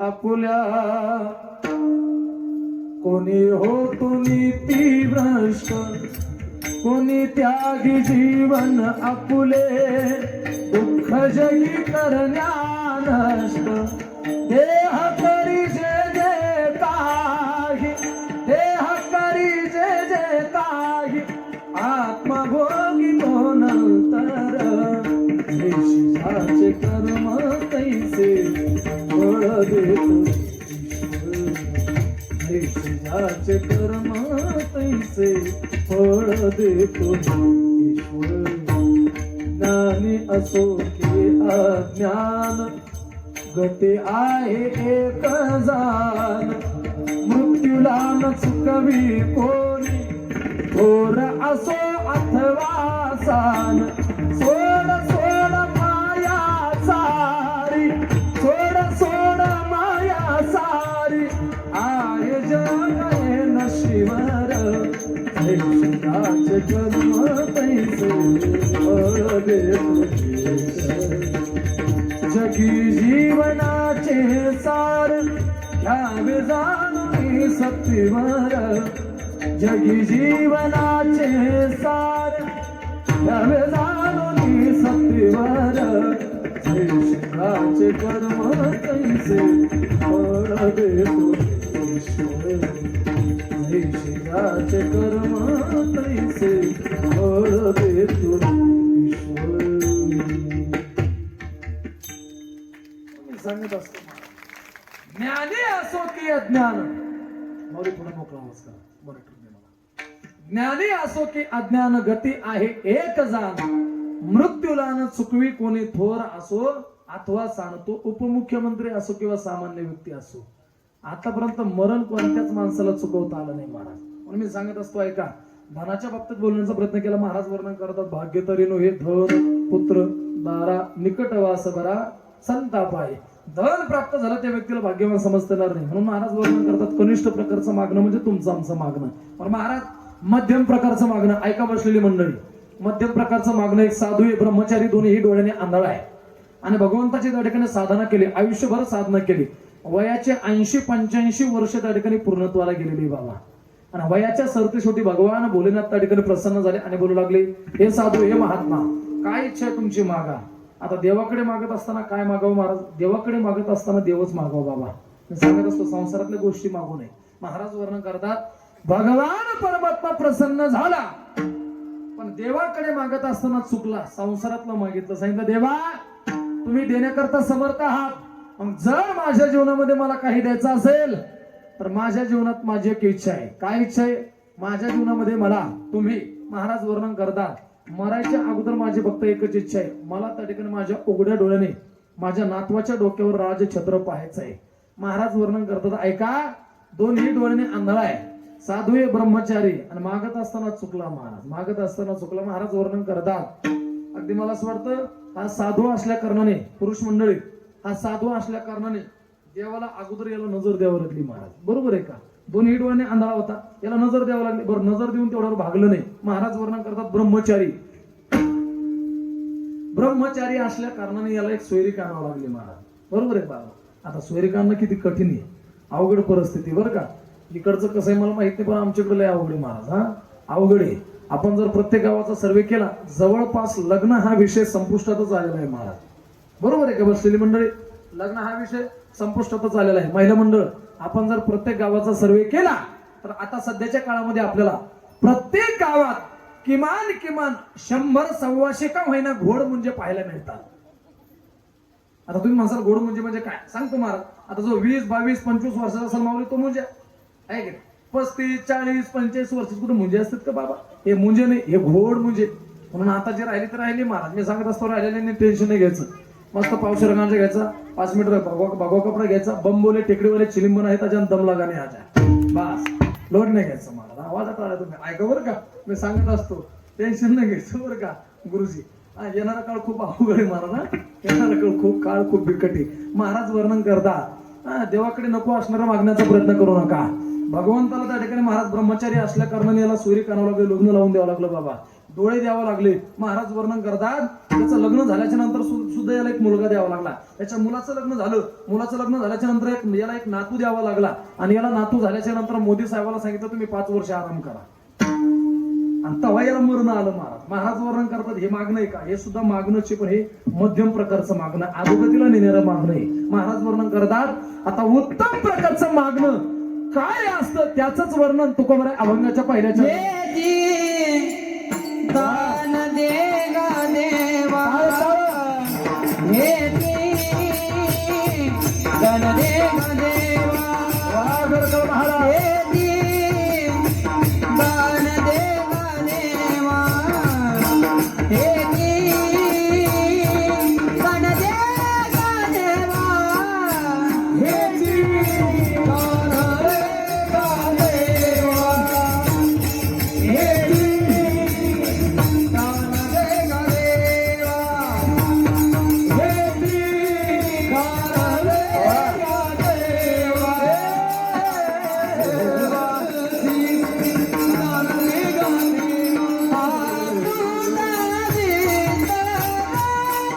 आपुल्या कोणी हो तुम्ही ती भ्रष्ट कोणी त्यागी जीवन आपुले दुःख जगी करण्या नष्ट देह करी जे जे काही देह करी जे जे काही आत्मा भोगी तो नंतर देशाचे कर्म तैसे फळ देतो देशाचे कर्म तैसे फळ देतो ईश्वर ज्ञानी असो की अज्ञान गते आहे एक जाण मृत्यूला न चुकवी कोणी थोर असो अथवा सान सोड सोड माया सारी सोड सोड माया सारी आहे जग हे नशिवर देशाचे कर्म तैसे फळ देतो जगी जीवनाचे सार घ्यावे जाणून सत्तेवर जगी जीवनाचे सार घ्यावे जाणून सत्तेवर देशाचे कर्म तैसे फळ देतो ईश्वर देशाचे कर्म तैसे फळ देतो ईश्वर सांगत असतो ज्ञानी असो की अज्ञान मौली पुढे मोकळा आवाज करा बरं ज्ञानी असो की अज्ञान गती आहे एक जाण मृत्यूला न चुकवी कोणी थोर असो अथवा सांगतो उपमुख्यमंत्री असो किंवा सामान्य व्यक्ती असो आतापर्यंत मरण कोणत्याच माणसाला चुकवता आलं नाही महाराज म्हणून मी सांगत असतो ऐका धनाच्या बाबतीत बोलण्याचा प्रयत्न केला महाराज वर्णन करतात भाग्य तरीनो हे धन पुत्र दारा निकट वास बरा संताप आहे धन प्राप्त झालं त्या व्यक्तीला भाग्यवान समजता येणार नाही म्हणून महाराज वर्णन करतात कनिष्ठ प्रकारचं मागणं म्हणजे तुमचं आमचं मागणं पण महाराज मध्यम प्रकारचं मागणं ऐका बसलेली मंडळी मध्यम प्रकारचं मागणं एक साधू आहे ब्रह्मचारी दोन्ही डोळ्याने आंधळा आहे आणि भगवंताची त्या ठिकाणी साधना केली आयुष्यभर साधना केली वयाचे 80-85 वर्ष त्या ठिकाणी पूर्णत्वाला गेलेली बाबा आणि वयाच्या सरतेशेवटी भगवान भोलेनाथ त्या ठिकाणी प्रसन्न झाले आणि बोलू लागले हे साधू हे महात्मा काय इच्छा आहे तुमची मागा आता देवाकडे मागत असताना काय मागावं महाराज देवाकडे मागत असताना देवच मागावं बाबा मी सांगत असतो संसारातल्या गोष्टी मागू नये महाराज वर्णन करतात भगवान परमात्मा प्रसन्न झाला पण देवाकडे मागत असताना चुकला संसारातलं मागितलं सांगितलं देवा तुम्ही देण्याकरता समर्थ आहात मग जर माझ्या जीवनामध्ये मला काही द्यायचं असेल तर माझ्या जीवनात माझी एक इच्छा आहे काय इच्छा आहे माझ्या जीवनामध्ये मला तुम्ही महाराज वर्णन करतात मरायच्या अगोदर माझी फक्त एकच इच्छा आहे मला त्या ठिकाणी माझ्या उघड्या डोळ्याने माझ्या नातवाच्या डोक्यावर राजछत्र पाहायचं आहे महाराज वर्णन करतात ऐका दोन्ही डोळ्याने आंधळा आहे साधू आहे ब्रह्मचारी आणि मागत असताना चुकला महाराज मागत असताना चुकला महाराज वर्णन करतात अगदी मला असं वाटतं हा साधू असल्या कारणाने पुरुष मंडळी हा साधू असल्या कारणाने देवाला अगोदर याला नजर द्यावं लागली महाराज बरोबर आहे का दोन्ही डोळ्याने आंधळा होता याला नजर द्यावं लागली बरं नजर देऊन तेवढ्यावर भागलं नाही महाराज वर्णन करतात ब्रह्मचारी असल्या कारणाने याला एक सोयरीक आणावं लागली महाराज बरोबर आहे बाबा आता सोयरीक आणणं किती कठीण आहे अवघड परिस्थिती बरं का इकडचं कसं आहे मला माहित नाही पण आमच्याकडे लय अवघड आहे महाराज हा अवघड आहे आपण जर प्रत्येक गावाचा सर्वे केला जवळपास लग्न हा विषय संपुष्टातच आलेला आहे महाराज बरोबर आहे का बसलेली मंडळी लग्न हा विषय संपुष्टातच आलेला आहे महिला मंडळ आपण जर प्रत्येक गावाचा सर्वे केला तर आता सध्याच्या काळामध्ये आपल्याला प्रत्येक गावात किमान 100-125 का महिना घोड म्हणजे पाहायला मिळतात आता तुम्ही म्हणसाल घोड म्हणजे काय सांगतो महाराज आता जो 20, 22, 25 वर्षाचा असेल माऊली तो मुंजे आहे की 35, 40, 45 वर्षात कुठे मुंजे असतात का बाबा हे मुंजे नाही हे घोड मुंजे म्हणून आता जे राहिले तर राहिले महाराज मी सांगत असतो राहिलेले टेन्शन नाही घ्यायचं मस्त पावशेर गांजा घ्यायचा 5 मीटर भगवा कपडा घ्यायचा बंबोले टेकडीवाले चिलिंबन आहे त्याच्या दम लगाने आजा बस लोड नाही घ्यायचं महाराज आवाजात आला तुम्ही ऐका बरं का मी सांगत असतो टेन्शन नाही घ्यायचं बरं का गुरुजी येणारा काळ खूप अवघड आहे महाराज येणारा काळ खूप बिकट आहे महाराज वर्णन करतात देवाकडे नको असणारा मागण्याचा प्रयत्न करू नका भगवंताला त्या ठिकाणी महाराज ब्रह्मचारी असल्या कारणाने याला सोयरीक आणावं लागलं लग्न लावून द्यावं लागलं बाबा डोळे द्यावे लागले. महाराज वर्णन करतात त्याचं लग्न झाल्याच्या नंतर सुद्धा याला एक मुलगा द्यावा लागला. त्याच्या मुलाचं लग्न झालं. मुलाचं लग्न झाल्याच्या नंतर याला एक नातू द्यावा लागला. आणि याला नातू झाल्याच्या नंतर मोदी साहेबाला सांगितलं तुम्ही 5 वर्ष आराम करा. आणि तेव्हा याला मरण आलं. महाराज वर्णन करतात हे मागणं आहे का, हे सुद्धा मागणंच पण हे मध्यम प्रकारचं मागणं, अधोगतीला नेणारं मागणं आहे. महाराज वर्णन करतात आता उत्तम प्रकारचं मागणं काय असतं त्याच वर्णन तुकोबराय अभंगाच्या पहिल्याच्या दान दे गा देवा हे दान दे गा देवा महाराज हे दान दे गा देवा हे दान दे गा देवा हे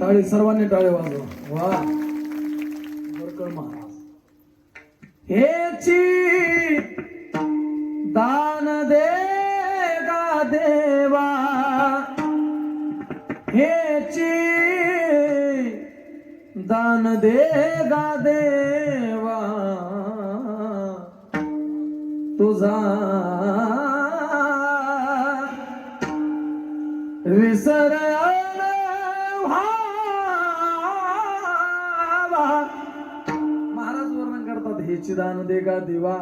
टाळी सर्वांनी टाळे वाजव. वा बरकळ महाराज हेची दान दे गा देवा हेची दान दे गा देवा तुझा विसर महाराज वर्णन करतात हेची दान दे गा देवा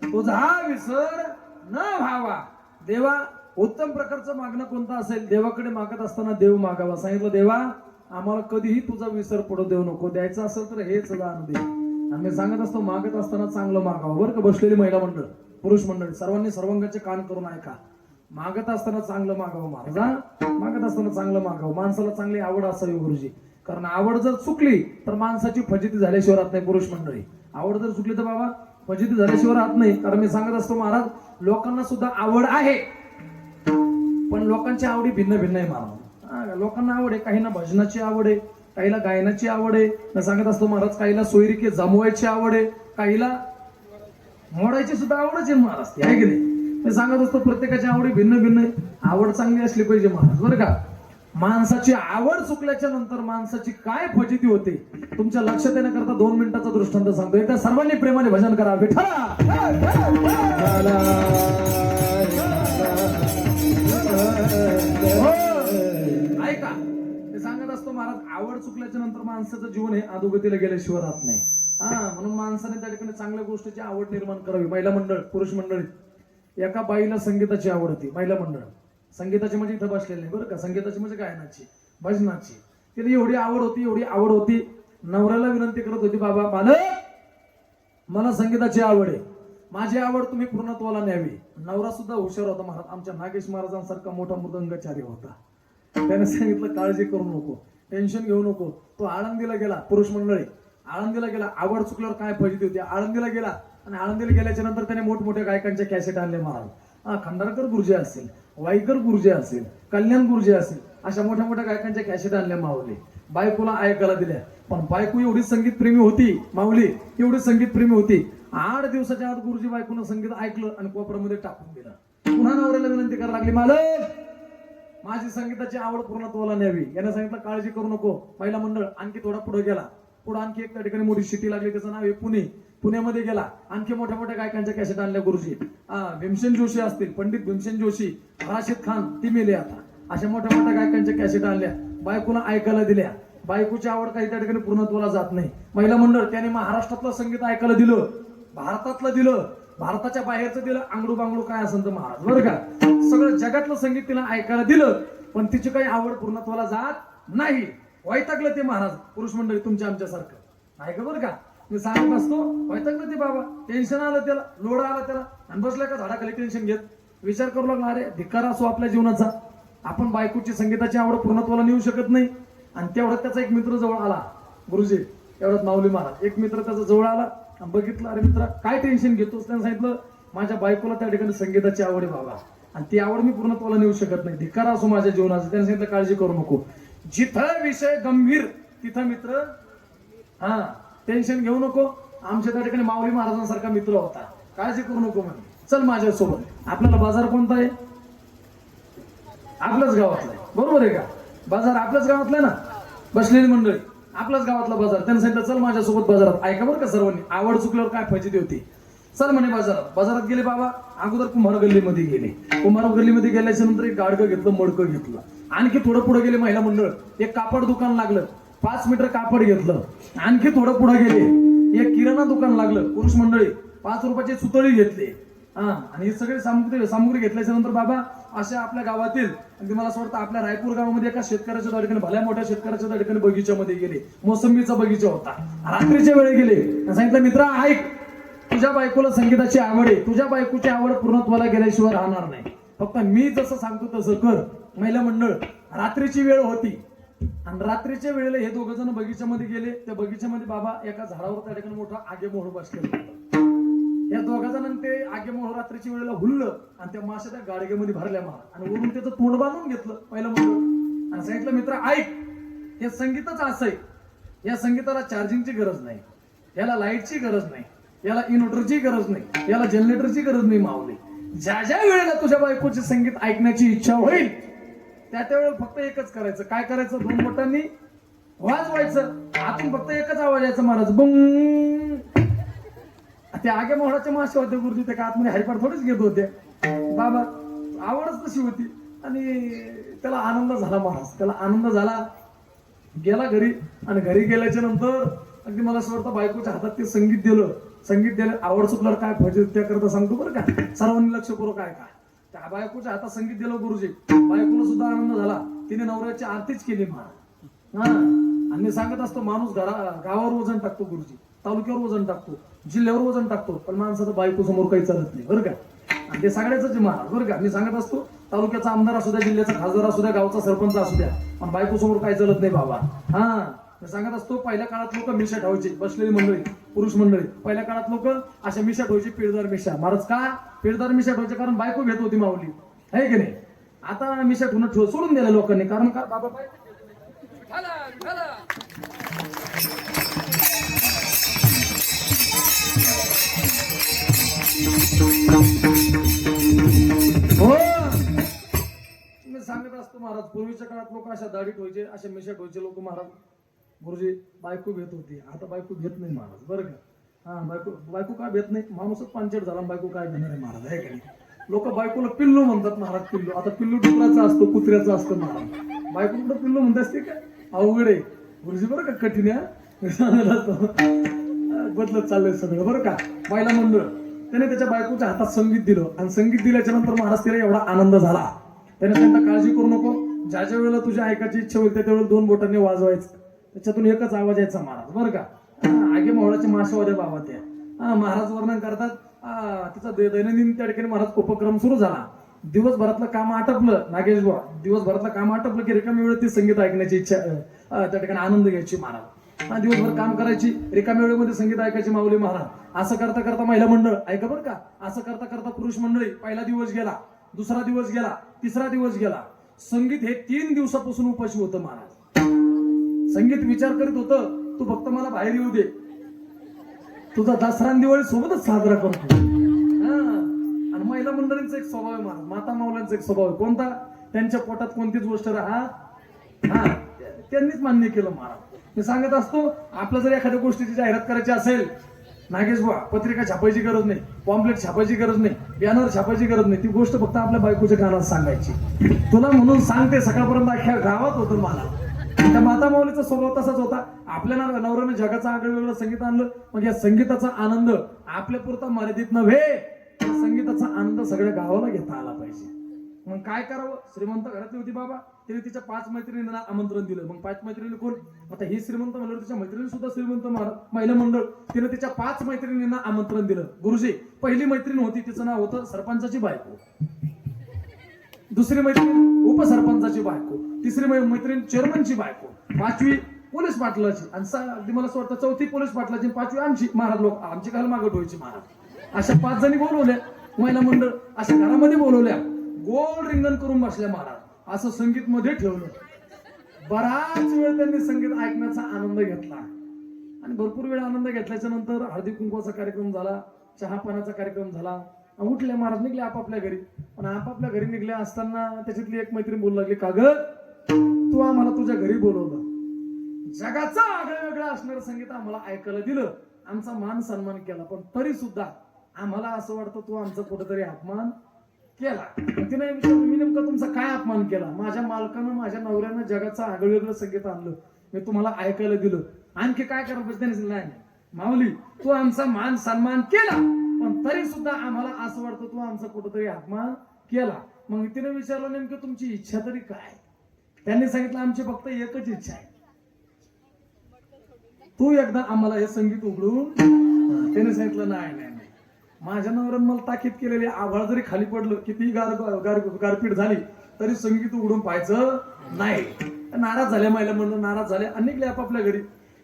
तुझा विसर न व्हावा. देवा उत्तम प्रकारचं मागणं कोणतं असेल देवाकडे मागत असताना देव मागावा. सांगितलं देवा आम्हाला कधीही तुझा विसर पडू देऊ नको. द्यायचं असेल तर हेच दान दे. आम्ही सांगत असतो मागत असताना चांगलं मागावं. बरं का बसलेली महिला मंडळ पुरुष मंडळी सर्वांनी सर्वांगाचे कान करून ऐका. मागत असताना चांगलं मागावं महाराज. मागत असताना चांगलं मागावं. माणसाला चांगली आवड असावी गुरुजी. कारण आवड जर चुकली तर माणसाची फजिती झाल्याशिवाय राहत नाही. पुरुष मंडळी आवड जर चुकली तर बाबा फजिती झाल्याशिवाय राहत नाही. कारण मी सांगत असतो महाराज लोकांना सुद्धा आवड आहे पण लोकांची आवडी भिन्न भिन्न आहे महाराज. लोकांना आवड आहे काहींना भजनाची आवड आहे काहीला गायनाची आवड आहे. मी सांगत असतो महाराज काहीला सोयरिके जमवायची आवड आहे काहीला मोडायची सुद्धा आवडच आहे महाराज. ती आहे की नाही. मी सांगत असतो प्रत्येकाची आवडी भिन्न भिन्न आहे. आवड चांगली असली पाहिजे महाराज. बरं का माणसाची आवड चुकल्याच्या नंतर माणसाची काय फजिती होते तुमच्या लक्षात येण्याकरता 2 मिनिटाचा दृष्टांत सांगतो. एकदा सर्वांनी प्रेमाने भजन करा. विठ्ठला ऐका ते सांगत असतो महाराज आवड चुकल्याच्या नंतर माणसाचं जीवन हे अधोगतीला गेल्याशिवाय राहत नाही. म्हणून माणसाने त्या ठिकाणी चांगल्या गोष्टीची आवड निर्माण करावी. महिला मंडळ पुरुष मंडळी एका बाईला संगीताची आवड होती. महिला मंडळ संगीताची म्हणजे इथं बसलेली नाही बरं का. संगीताची म्हणजे गायनाची भजनाची. तिला एवढी आवड होती नवऱ्याला विनंती करत होती बाबा मालक मला संगीताची आवड आहे माझी आवड तुम्ही पूर्णत्वाला न्यावी. नवरा सुद्धा हुशार होता महाराज. आमच्या नागेश महाराजांसारखा मोठा मृदंगाचार्य होता. त्याने सांगितलं काळजी करू नको टेन्शन घेऊ नको. तो आळंदीला गेला. पुरुष मंडळी आळंदीला गेला. आवड चुकल्यावर काय फजिती होती. आळंदीला गेला आणि आळंदीला गेल्याच्या नंतर त्याने मोठमोठ्या गायकांच्या कॅसेट आणले महाराज. खंडारकर गुरुजी असेल वाईकर गुरुजी असेल कल्याण गुरुजी असेल अशा मोठ्या मोठ्या गायकांच्या कॅसेट आणल्या माऊली. बायकोला ऐकायला दिल्या. पण बायको एवढी संगीत प्रेमी होती माऊली एवढी संगीत प्रेमी होती 8 दिवसाच्या आत गुरुजी बायकोनं संगीत ऐकलं आणि कोपऱ्यामध्ये टाकून दिलं. पुन्हा नवऱ्याला विनंती करायला लागली मालक माझी संगीताची आवड पूर्णत्वाला न्यावी. याने सांगितलं काळजी करू नको. पहिला मंडळ आणखी थोडा पुढे गेला. पुढे आणखी एक त्या ठिकाणी मोठी सिटी लागली त्याचं नाव आहे पुणे. पुण्यामध्ये गेला आणखी मोठ्या मोठ्या गायकांच्या कॅसेट आणल्या गुरुजी. भीमसेन जोशी असतील पंडित भीमसेन जोशी राशिद खान ती मेले आता. अशा मोठ्या मोठ्या गायकांच्या कॅसेट आणल्या बायकोला ऐकायला दिल्या. बायकोची आवड काही त्या ठिकाणी पूर्णत्वाला जात नाही. महिला मंडळ त्याने महाराष्ट्रातलं संगीत ऐकायला दिलं भारतातलं दिलं भारताच्या बाहेरचं दिलं आंगडू बांगडू काय असेल तर महाराज बरं का, सगळं जगातलं संगीत तिला ऐकायला दिलं, पण तिची काही आवड पूर्णत्वाला जात नाही. वैतागलं ते महाराज पुरुष मंडळी तुमच्या आमच्यासारखं ऐका बरं का. मी सांगत असतो वैतागलं ते बाबा, टेन्शन आलं त्याला, लोड आला त्याला, आणि बसलं का झाडाखाली टेन्शन घेत विचार करू लागला अरे धिक्कार असो आपल्या जीवनाचा, आपण बायकोची संगीताची आवड पूर्णत्वाला नेऊ शकत नाही. आणि तेवढ्यात त्याचा एक मित्र जवळ आला, गुरुजी एवढ्यात माऊली महाराज, एक मित्र त्याचा जवळ आला आणि बघितलं, अरे मित्रा काय टेन्शन घेतोस, त्याने सांगितलं माझ्या बायकोला त्या ठिकाणी संगीताची आवड आहे बाबा, आणि ती आवड मी पूर्णत्वाला नेऊ शकत नाही, धिक्कार असो माझ्या जीवनाचा. त्याने सांगितलं काळजी करू नको, जिथं विषय गंभीर तिथं मित्र, हा टेन्शन घेऊ नको. आमच्या त्या ठिकाणी माऊली महाराजांसारखा मित्र होता, काळजी करू नको म्हणे, चल माझ्यासोबत. आपल्याला बाजार कोणता आहे, आपल्याच गावातला आहे बरोबर आहे का, बाजार आपल्याच गावातला आहे ना, बसलेली मंडळी आपल्याच गावातला बाजार. त्याने सांगितलं चल माझ्यासोबत बाजारात. ऐका बरं का सर्वांनी, आवड चुकल्यावर काय फजिती होती. चल म्हणे बाजारात. बाजारात गेले बाबा, अगोदर कुंभार गल्लीमध्ये गेले. कुंभार गल्लीमध्ये गेल्याच्या नंतर एक गाडगं घेतलं, मडकं घेतलं. आणखी थोडं पुढे गेले महिला मंडळ, एक कापड दुकान लागलं, 5 मीटर कापड घेतलं. आणखी थोडं पुढे गेले, एक किराणा दुकान लागलं, पुरुष मंडळी 5 रुपयाची सुतळी घेतली. आणि ही सगळी सामुग्री घेतल्याच्या नंतर बाबा अशा आपल्या गावातील, अगदी मला असं वाटतं आपल्या रायपूर गावामध्ये एका शेतकऱ्याच्या त्या ठिकाणी, भल्या मोठ्या शेतकऱ्याच्या त्या ठिकाणी बगीच्यामध्ये गेले. मोसंबीचा बगीचा होता, रात्रीच्या वेळी गेले. सांगितलं मित्रा ऐक, तुझ्या बायकोला संगीताची आवड आहे, तुझ्या बायकोची आवड पूर्णत्वाला गेल्याशिवाय राहणार नाही, फक्त मी जसं सांगतो तसं कर. महिला मंडळ रात्रीची वेळ होती, आणि रात्रीच्या वेळेला हे दोघ जण बगीच्यामध्ये गेले. त्या बगीच्यामध्ये बाबा एका झाडावर त्या ठिकाणी मोठा आगेमोहोर बसलेला होता. या दोघा जणांनी ते आगेमोहोर रात्रीच्या वेळेला हुल्लं, आणि त्या माश्या त्या गाडग्यामध्ये भरल्या महाराज, आणि वरून त्याचं तोंड बांधून घेतलं पहिलं मंडळ. आणि सांगितलं मित्र ऐक, हे संगीतच असं आहे, या संगीताला चार्जिंगची गरज नाही, याला लाईटची गरज नाही, याला इन्व्हर्टरची गरज नाही, याला जनरेटरची गरज नाही माऊली. ज्या ज्या वेळेला तुझ्या बायकोचे संगीत ऐकण्याची इच्छा होईल त्या वेळेला फक्त एकच करायचं. काय करायचं, 2 बोटांनी वाजवायचं, आतून फक्त एकच आवाज यायचा महाराज, बुंग. ते आगे मोहळाचे मासे होते गुरुजी, ते का आतमध्ये हरिपाठ थोडेच घेत होते बाबा, आवडच तशी होती. आणि त्याला आनंद झाला महाराज, त्याला आनंद झाला. गेला घरी, आणि घरी गेल्याच्या नंतर अगदी मला असं वाटतं बायकोच्या हातात ते संगीत दिलं. आवड चुकल्यावर काय फजित त्याकरता सांगतो बरं का, सर्वांनी लक्ष करू. काय त्या बायकोच्या हातात संगीत दिलं गुरुजी, बायकोला सुद्धा आनंद झाला. तिने नवऱ्याची आरतीच केली महाराज. आणि मी सांगत असतो माणूस गावावर वजन टाकतो गुरुजी, तालुक्यावर वजन टाकतो, जिल्ह्यावर वजन टाकतो, पण माणसाचं बायको समोर काही चालत नाही बरं का. आणि ते सगळ्याच महाराज बरं का. मी सांगत असतो तालुक्याचा आमदार असू द्या, जिल्ह्याचा खासदार असू द्या, गावचा सरपंच असू द्या, पण बायको समोर काही चालत नाही बाबा. मी सांगत असतो पहिल्या काळात लोक मिशा ठेवायची, बसलेली मंडळी पुरुष मंडळी, पहिल्या काळात लोक अशा मिशा ठेवायची, पिळदार मिशा महाराज. का पिळदार मिशा ठेवायचे, कारण बायको घेत होती माऊली, आहे की नाही. आता मिशा ठेवणं सोडून दिलं लोकांनी, कारण का बाबा हो. मी सांगत असतो महाराज, पूर्वीच्या काळात लोक अशा दाढी ठेवायचे, अशा मिशा ठेवायचे लोक महाराज. गुरुजी बायको भेट होती, आता बायको भेट नाही महाराज बरं का. बायको काय भेट नाही, माणूसच पांचट झाला, बायको काय घेणार आहे महाराज, आहे का नाही. लोक बायकोला पिल्लू म्हणतात महाराज, पिल्लू. आता पिल्लू डुकराचा असतो, कुत्र्याचा असतो महाराज, बायको कुठं पिल्लू म्हणत असते का, अवघड आहे गुरुजी बरं का, कठीण आहे. सांगत असतो बदलत चाललंय सगळं बरं का. पहिला मंडळ त्याने त्याच्या बायकोच्या हातात संगीत दिलं, आणि संगीत दिल्याच्या नंतर महाराज तिला एवढा आनंद झाला. त्याने त्यांना काळजी करू नको, ज्या ज्या वेळेला तुझ्या ऐकायची इच्छा होईल त्या वेळेला 2 बोटांनी वाजवायचं, त्याच्यातून एकच आवाज यायचा महाराज बरं का. आगे मोहळाचे मासे होते बाबा त्या. महाराज वर्णन करतात, तिचा दैनंदिन त्या ठिकाणी महाराज उपक्रम सुरू झाला. दिवसभरातलं काम आटपलं नागेश बुवा, दिवसभरातलं काम आटपलं की रिकाम्या वेळेत ती संगीत ऐकण्याची इच्छा, त्या ठिकाणी आनंद घ्यायची महाराज. दिवसभर काम करायची, रिकाम्या वेळेमध्ये संगीत ऐकायची माऊली महाराज. असं करता करता महिला मंडळ ऐका बरं का, असं करता करता पुरुष मंडळी. पहिला दिवस गेला, दुसरा दिवस गेला, तिसरा दिवस गेला. संगीत हे 3 दिवसापासून उपाशी होतं महाराज. संगीत विचार करीत होतं, तू फक्त मला बाहेर येऊ दे, तुझा दसरा दिवाळी सोबतच साजरा करतो. आणि महिला मंडळींचा एक स्वभाव आहे महाराज, माता माऊल्यांचा एक स्वभाव आहे. कोणता, त्यांच्या पोटात कोणतीच गोष्ट त्यांनीच मान्य केलं महाराज. मी सांगत असतो, आपलं जर एखाद्या गोष्टीची जाहिरात करायची असेल नागेश बुवा, पत्रिका छापायची गरज नाही, पॉम्पलेट छापायची गरज नाही, बॅनर छापायची गरज नाही, ती गोष्ट फक्त आपल्या बायकोच्या कानात सांगायची. तुला म्हणून सांगते, सकाळपर्यंत अख्ख्या गावात होतं मला. त्या माता माऊलीचा स्वभाव तसाच होता. आपल्या नवऱ्यानं जगाचं आगळं वेगळं संगीत आणलं, मग या संगीताचा आनंद आपल्या पुरता मर्यादित नव्हे, संगीताचा आनंद सगळ्या गावाला घेता आला पाहिजे. मग काय करावं? श्रीमंत घरातली होती बाबा, तिने तिच्या 5 मैत्रिणींना आमंत्रण दिलं. मग 5 मैत्रिणी कोण? आता ही श्रीमंत म्हणलं, तिच्या मैत्रिणी सुद्धा श्रीमंत महिला मंडळ. तिने तिच्या 5 मैत्रिणींना आमंत्रण दिलं. गुरुजी, पहिली मैत्रीण होती, तिचं नाव होतं सरपंचाची बायको. दुसरी मैत्रीण उपसरपंचाची बायको. तिसरी मैत्रीण चेअरमनची बायको. 5वी पोलीस पाटलाची. आणि अगदी मला असं वाटतं 4थी पोलीस पाटलाची, 5वी आमची. महाराज लोक आमची काल मागं ठेवायची महाराज. अशा 5 जणी बोलवल्या महिला मंडळ. अशा घरामध्ये बोलवल्या, गोल रिंगण करून बसल्या महाराज. असं संगीत मध्ये ठेवलं. बराच वेळ त्यांनी संगीत ऐकण्याचा आनंद घेतला. आणि भरपूर वेळ आनंद घेतल्याच्या नंतर हळदी कुंकवाचा कार्यक्रम झाला, चहा पाण्याचा कार्यक्रम झाला. उठले महाराज, निघले आपापल्या घरी. पण आपापल्या घरी निघले असताना त्याच्यातली एक मैत्रीण बोलू लागली, का ग तू आम्हाला तुझ्या घरी बोलवलं, जगाचं आगळं वेगळं असणारं संगीत आम्हाला ऐकायला दिलं, आमचा मान सन्मान केला, पण तरी सुद्धा आम्हाला असं वाटतं तू आमचा कुठेतरी अपमान केला. तिने विचारलं, मी नेमका तुमचा काय अपमान केला? माझ्या मालकानं, माझ्या नवऱ्यानं जगाचं आगळं वेगळं संगीत आणलं, मी तुम्हाला ऐकायला दिलं, आणखी काय करायला? त्याने नाही माऊली, तू आमचा मान सन्मान केला, पण तरी सुद्धा आम्हाला असं वाटतं तू आमचा कुठेतरी अपमान केला. मग तिने विचारलं, नेमकं तुमची इच्छा तरी काय? त्यांनी सांगितलं, आमची फक्त एकच इच्छा आहे, तू एकदा आम्हाला हे संगीत उघडून. त्याने सांगितलं, नाही नाही नाही, माझ्या नवऱ्यानं मला ताकीद केलेली, आभाळ जरी खाली पडलं, किती गारपीट झाली तरी संगीत उघडून पाहायचं नाही. नाराज झाले महिला म्हणून, नाराज झाले, अनेकले आपापल्या घरी.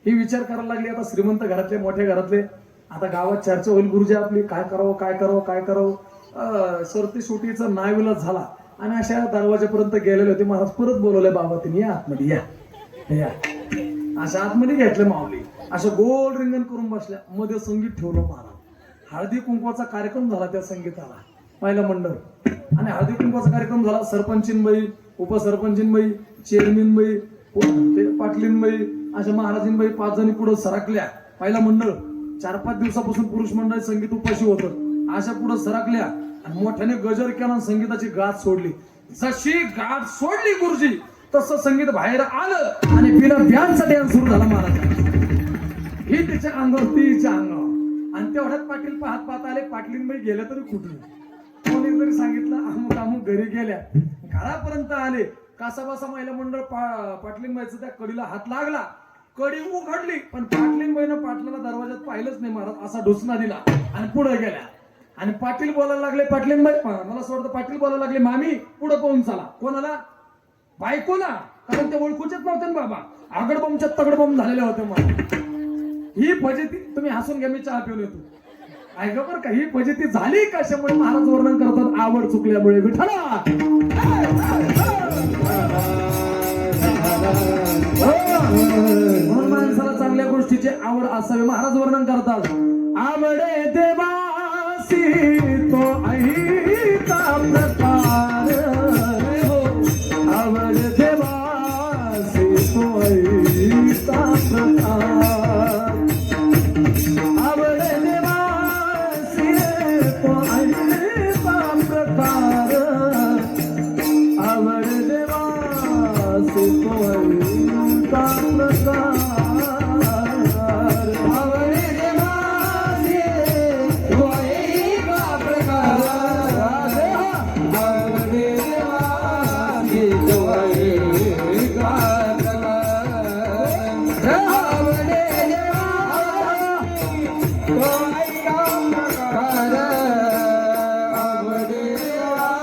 ही विचार करायला लागली, आता श्रीमंत घरातले, मोठ्या घरातले, आता गावात चर्चा होईल, गुरुजी आपली काय करावं काय करावं काय करावं. सरती सुटीचा नाविलाज झाला आणि अशा दरवाजापर्यंत गेलेले होते. महाराज परत बोलवले, बाबा तुम्ही या आतमध्ये या. अशा आतमध्ये घेतलं माऊली. असं गोल रिंगण करून बसल्या, मध्ये संगीत ठेवलं महाराज. हळदी कुंकवाचा कार्यक्रम झाला त्या संगीताला, महिला मंडळ. आणि हळदी कुंकवाचा कार्यक्रम झाला. सरपंचीनबाई, उपसरपंचीनबाई, चेअरमनबाई, पाटलीनबाई, अशा महाराजींबाई 5 जणी पुढे सरकल्या. महिला मंडळ 4-5 दिवसापासून पुरुष मंडळ संगीत उपाशी होतं, अशा पुढे सरकल्या आणि मोठ्याने गजर केला, संगीताची गाठ सोडली. जशी गाठ सोडली गुरुजी, तसं संगीत बाहेर आलं आणि बिना ब्यांचा डॅन्स सुरू झाला महाराज. ही तिच्या अंगावर, ती तिच्या अंगावर. आणि तेवढ्यात पाटील पाहत आले. पाटलीनबाई गेल्या तरी कुठून, कोणी तरी सांगितलं अमुक अमुक घरी गेल्या. घरापर्यंत आले, कासाबासा महिला मंडळ पाटलीनबाईचा त्या कडीला हात लागला, कडी उघडली, पण पाटलीनबाईनं पाटलाला दरवाजात पाहिलंच नाही महाराज. असा ढोसना दिला आणि पुढे गेल्या. आणि पाटील बोलायला लागले, पाटलीनबाई, मला असं वाटतं पाटील बोलायला लागले, मामी पुढे पाहून चला. कोणाला? बायकोला. कारण ते ओळखूचेच नव्हते ना बाबा, आगडबॉम्बच्या तगडबॉम्ब झालेल्या होत्या मला. ही फजिती, तुम्ही हसून घ्या, मी चहा पिऊन येतो, ऐका बरं का. ही फजिती झाली कशामुळे? महाराज वर्णन करतात, आवड चुकल्यामुळे. विठ्ठला म्हणून माणसाला चांगल्या गोष्टीची आवड असावी. महाराज वर्णन करतात, आवडे देवासी तो ऐका प्रकार, आवड देवासी तो ऐका प्रकार, आवड देवासी तो ऐका प्रकार, आवड देवासी तो ऐका प्रकार, आवड देवासी तो ऐका प्रकार, आवड देवासी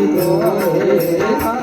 तो ऐका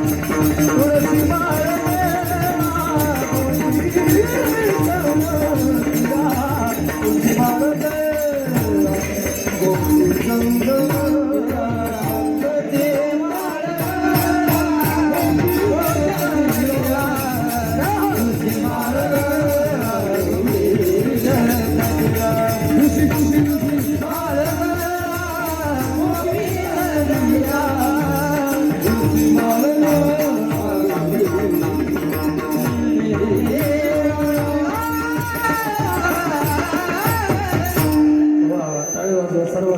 तुळशी माळ तुळशी माळ गोपी सर्व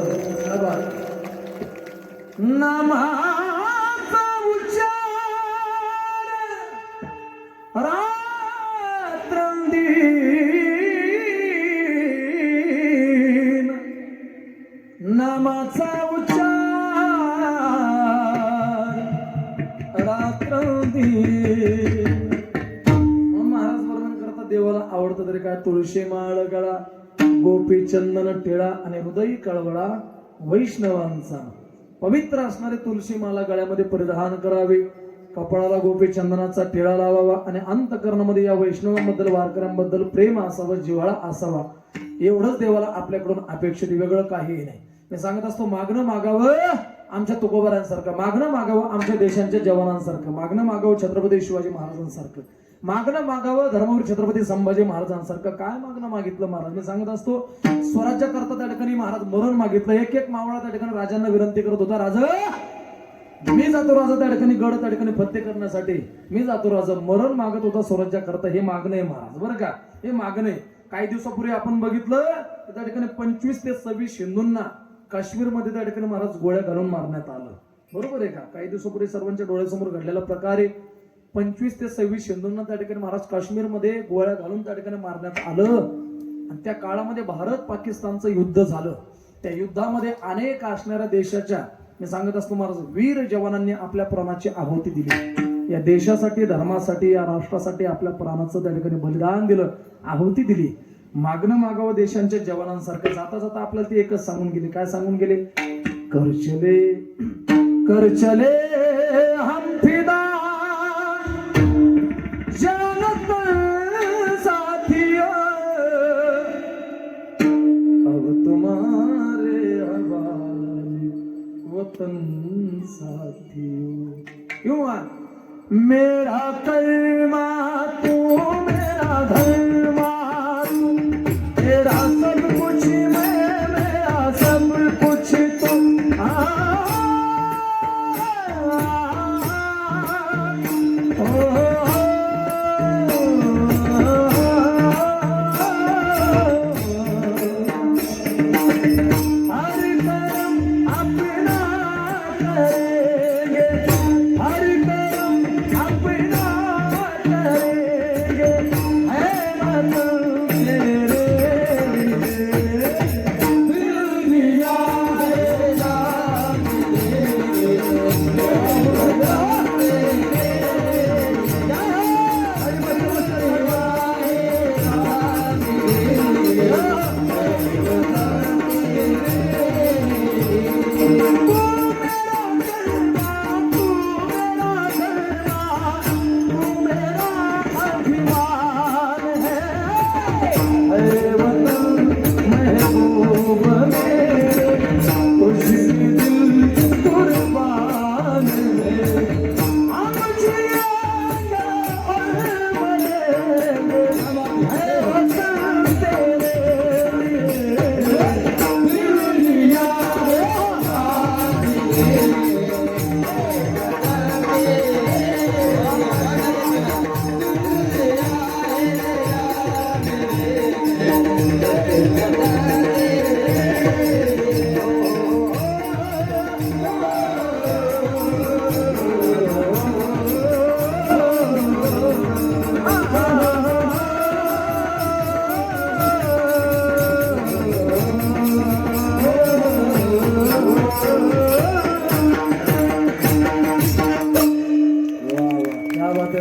नामाचा उच्चार रात्रंदिन नामाचा उच्चार रात्रंदिन महाराज वर्णन करता देवाला आवडतं तरी काय तुळशी माळ गळा गोपी चंदन टिळा आणि हृदय कळवळा वैष्णवांचा पवित्र असणारे तुळशी माला गळ्यामध्ये परिधान करावे कपाळाला गोपी चंदनाचा टिळा लावावा आणि अंतकरणामध्ये या वैष्णवांबद्दल वारकऱ्यांबद्दल प्रेम असावं जिव्हाळा असावा एवढंच देवाला आपल्याकडून अपेक्षित वेगळं काही नाही मी सांगत असतो मागणं मागावं आमच्या तुकोबारांसारखं मागणं मागावं आमच्या देशांच्या जवानांसारखं मागणं मागावं छत्रपती शिवाजी महाराजांसारखं मागणं मागावं धर्मवीर छत्रपती संभाजी महाराजांसारखं काय मागणं मागितलं महाराज मी सांगत असतो स्वराज्य करता त्या ठिकाणी महाराज मरण मागितलं एक एक मावळा त्या ठिकाणी राजांना विनंती करत होता राजा मी जातो राजा त्या ठिकाणी गड त्या ठिकाणी फत्ते करण्यासाठी मी जातो राजा मरण मागत होता स्वराज्य करता हे मागणं आहे महाराज बरं का हे मागणं आहे काही दिवसापूर्वी आपण बघितलं त्या ठिकाणी 25 ते 26 हिंदूंना काश्मीरमध्ये त्या ठिकाणी महाराज गोळ्या घालून मारण्यात आलं बरोबर आहे का काही दिवसापूर्वी सर्वांच्या डोळ्यासमोर घडलेला प्रकार आहे 25 ते 26 हिंदूंना त्या ठिकाणी महाराज काश्मीरमध्ये गोळ्या घालून त्या ठिकाणी मारण्यात आलं आणि त्या काळामध्ये भारत पाकिस्तानचं युद्ध झालं त्या युद्धामध्ये अनेक असणाऱ्या देशाच्या मी सांगत असतो महाराज वीर जवानांनी आपल्या प्राणाची आहुती दिली या देशासाठी धर्मासाठी या राष्ट्रासाठी आपल्या प्राणाचं त्या ठिकाणी बलिदान दिलं आहुती दिली मागणं मागावं देशांच्या जवानांसारखं जाता जाता आपल्याला ती एकच सांगून गेली काय सांगून गेले कर चले हम फिदा जानत साथियों अब तुम्हारे हवाले वतन साथियों क्यों मेरा कलमा तू मेरा धर्मा तू तेरा सब कुछ मैं मेरा सब कुछ तू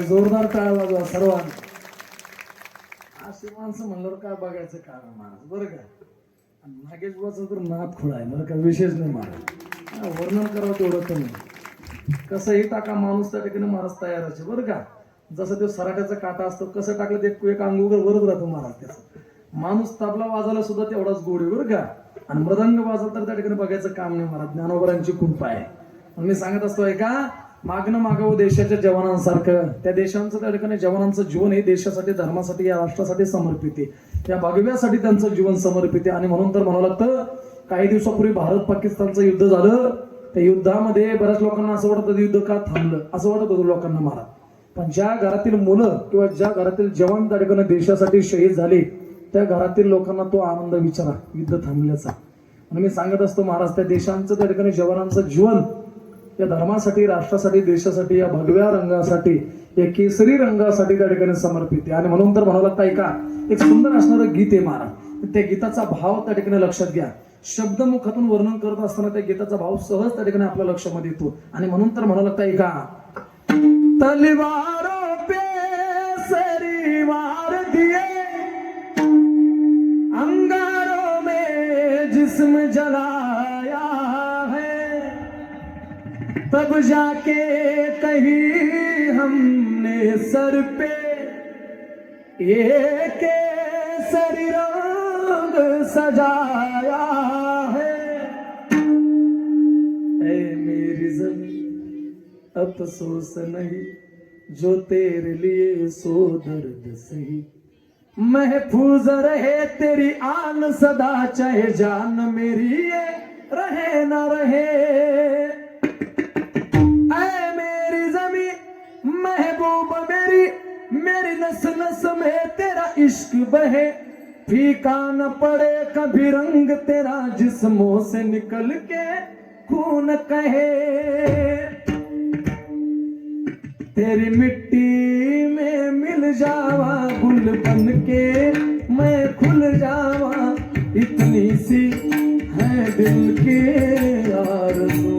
जोरदार टाळ्या वाजवा सर्वांना अशी माणसं म्हणल्यावर काय बघायचं कारण महाराज बरं का नागेश बुवाचा तर नाद खुळा आहे बरं का विशेष नाही महाराज वर्णन करावं तेवढं कमी कसंही टाका माणूस त्या ठिकाणी महाराज तयारच आहे बरं का. जसं ते सराट्याचा काटा असतो कसं टाकलं ते एक अंगुगर वरच राहतो महाराज त्याचं. माणूस तबला वाजायला सुद्धा तेवढाच गोड आहे बरं का. आणि मृदंग वाजवत तर त्या ठिकाणी बघायचं काम नाही महाराज. ज्ञानोबरांची कृपा आहे. म्हणून मी सांगत असतोय का मागणं मागावं देशाच्या जवानांसारखं. त्या देशांचं त्या ठिकाणी जवानांचं जीवन हे देशासाठी धर्मासाठी या राष्ट्रासाठी समर्पित आहे. या भगव्यासाठी त्यांचं जीवन समर्पित आहे. आणि म्हणून तर म्हणावं लागतं काही दिवसापूर्वी भारत पाकिस्तानचं युद्ध झालं. त्या युद्धामध्ये बऱ्याच लोकांना असं वाटत होतं युद्ध का थांबलं असं वाटत होतं लोकांना महाराज. पण ज्या घरातील मुलं किंवा ज्या घरातील जवान त्या ठिकाणी देशासाठी शहीद झाले त्या घरातील लोकांना तो आनंद विचारा युद्ध थांबल्याचा. आणि मी सांगत असतो महाराज त्या देशांचं त्या ठिकाणी जवानांचं जीवन या धर्मासाठी राष्ट्रासाठी देशासाठी या भगव्या रंगासाठी या केसरी रंगासाठी त्या ठिकाणी समर्पित आहे. आणि म्हणून तर म्हणावं लागतं ऐका एक सुंदर असणारं गीत आहे महाराज. त्या गीताचा भाव त्या ठिकाणी लक्षात घ्या. शब्दमुखातून वर्णन करत असताना त्या गीताचा भाव सहज त्या ठिकाणी आपल्या लक्षामध्ये येतो. आणि म्हणून तर म्हणावं लागतं ऐका तलवारों पे सरी वार दिए अंगारों में जिस्म जलाया है तब जाके कहीं हमने सर पे एक केसरी रंग सजाया है. ऐ मेरी ज़मीं अफसोस नहीं जो तेरे लिए सो दर्द सही महफूज रहे तेरी आन सदा चाहे जान मेरी ये रहे न रहे. ऐ मेरी ज़मीं महबूब मेरी मेरी नस नस में तेरा इश्क बहे फीका न पड़े कभी रंग तेरा जिस्मों से निकल के खून कहे. तेरी मिट्टी में मिल जावा गुल बन के मैं खुल जावा इतनी सी है दिल की आरज़ू.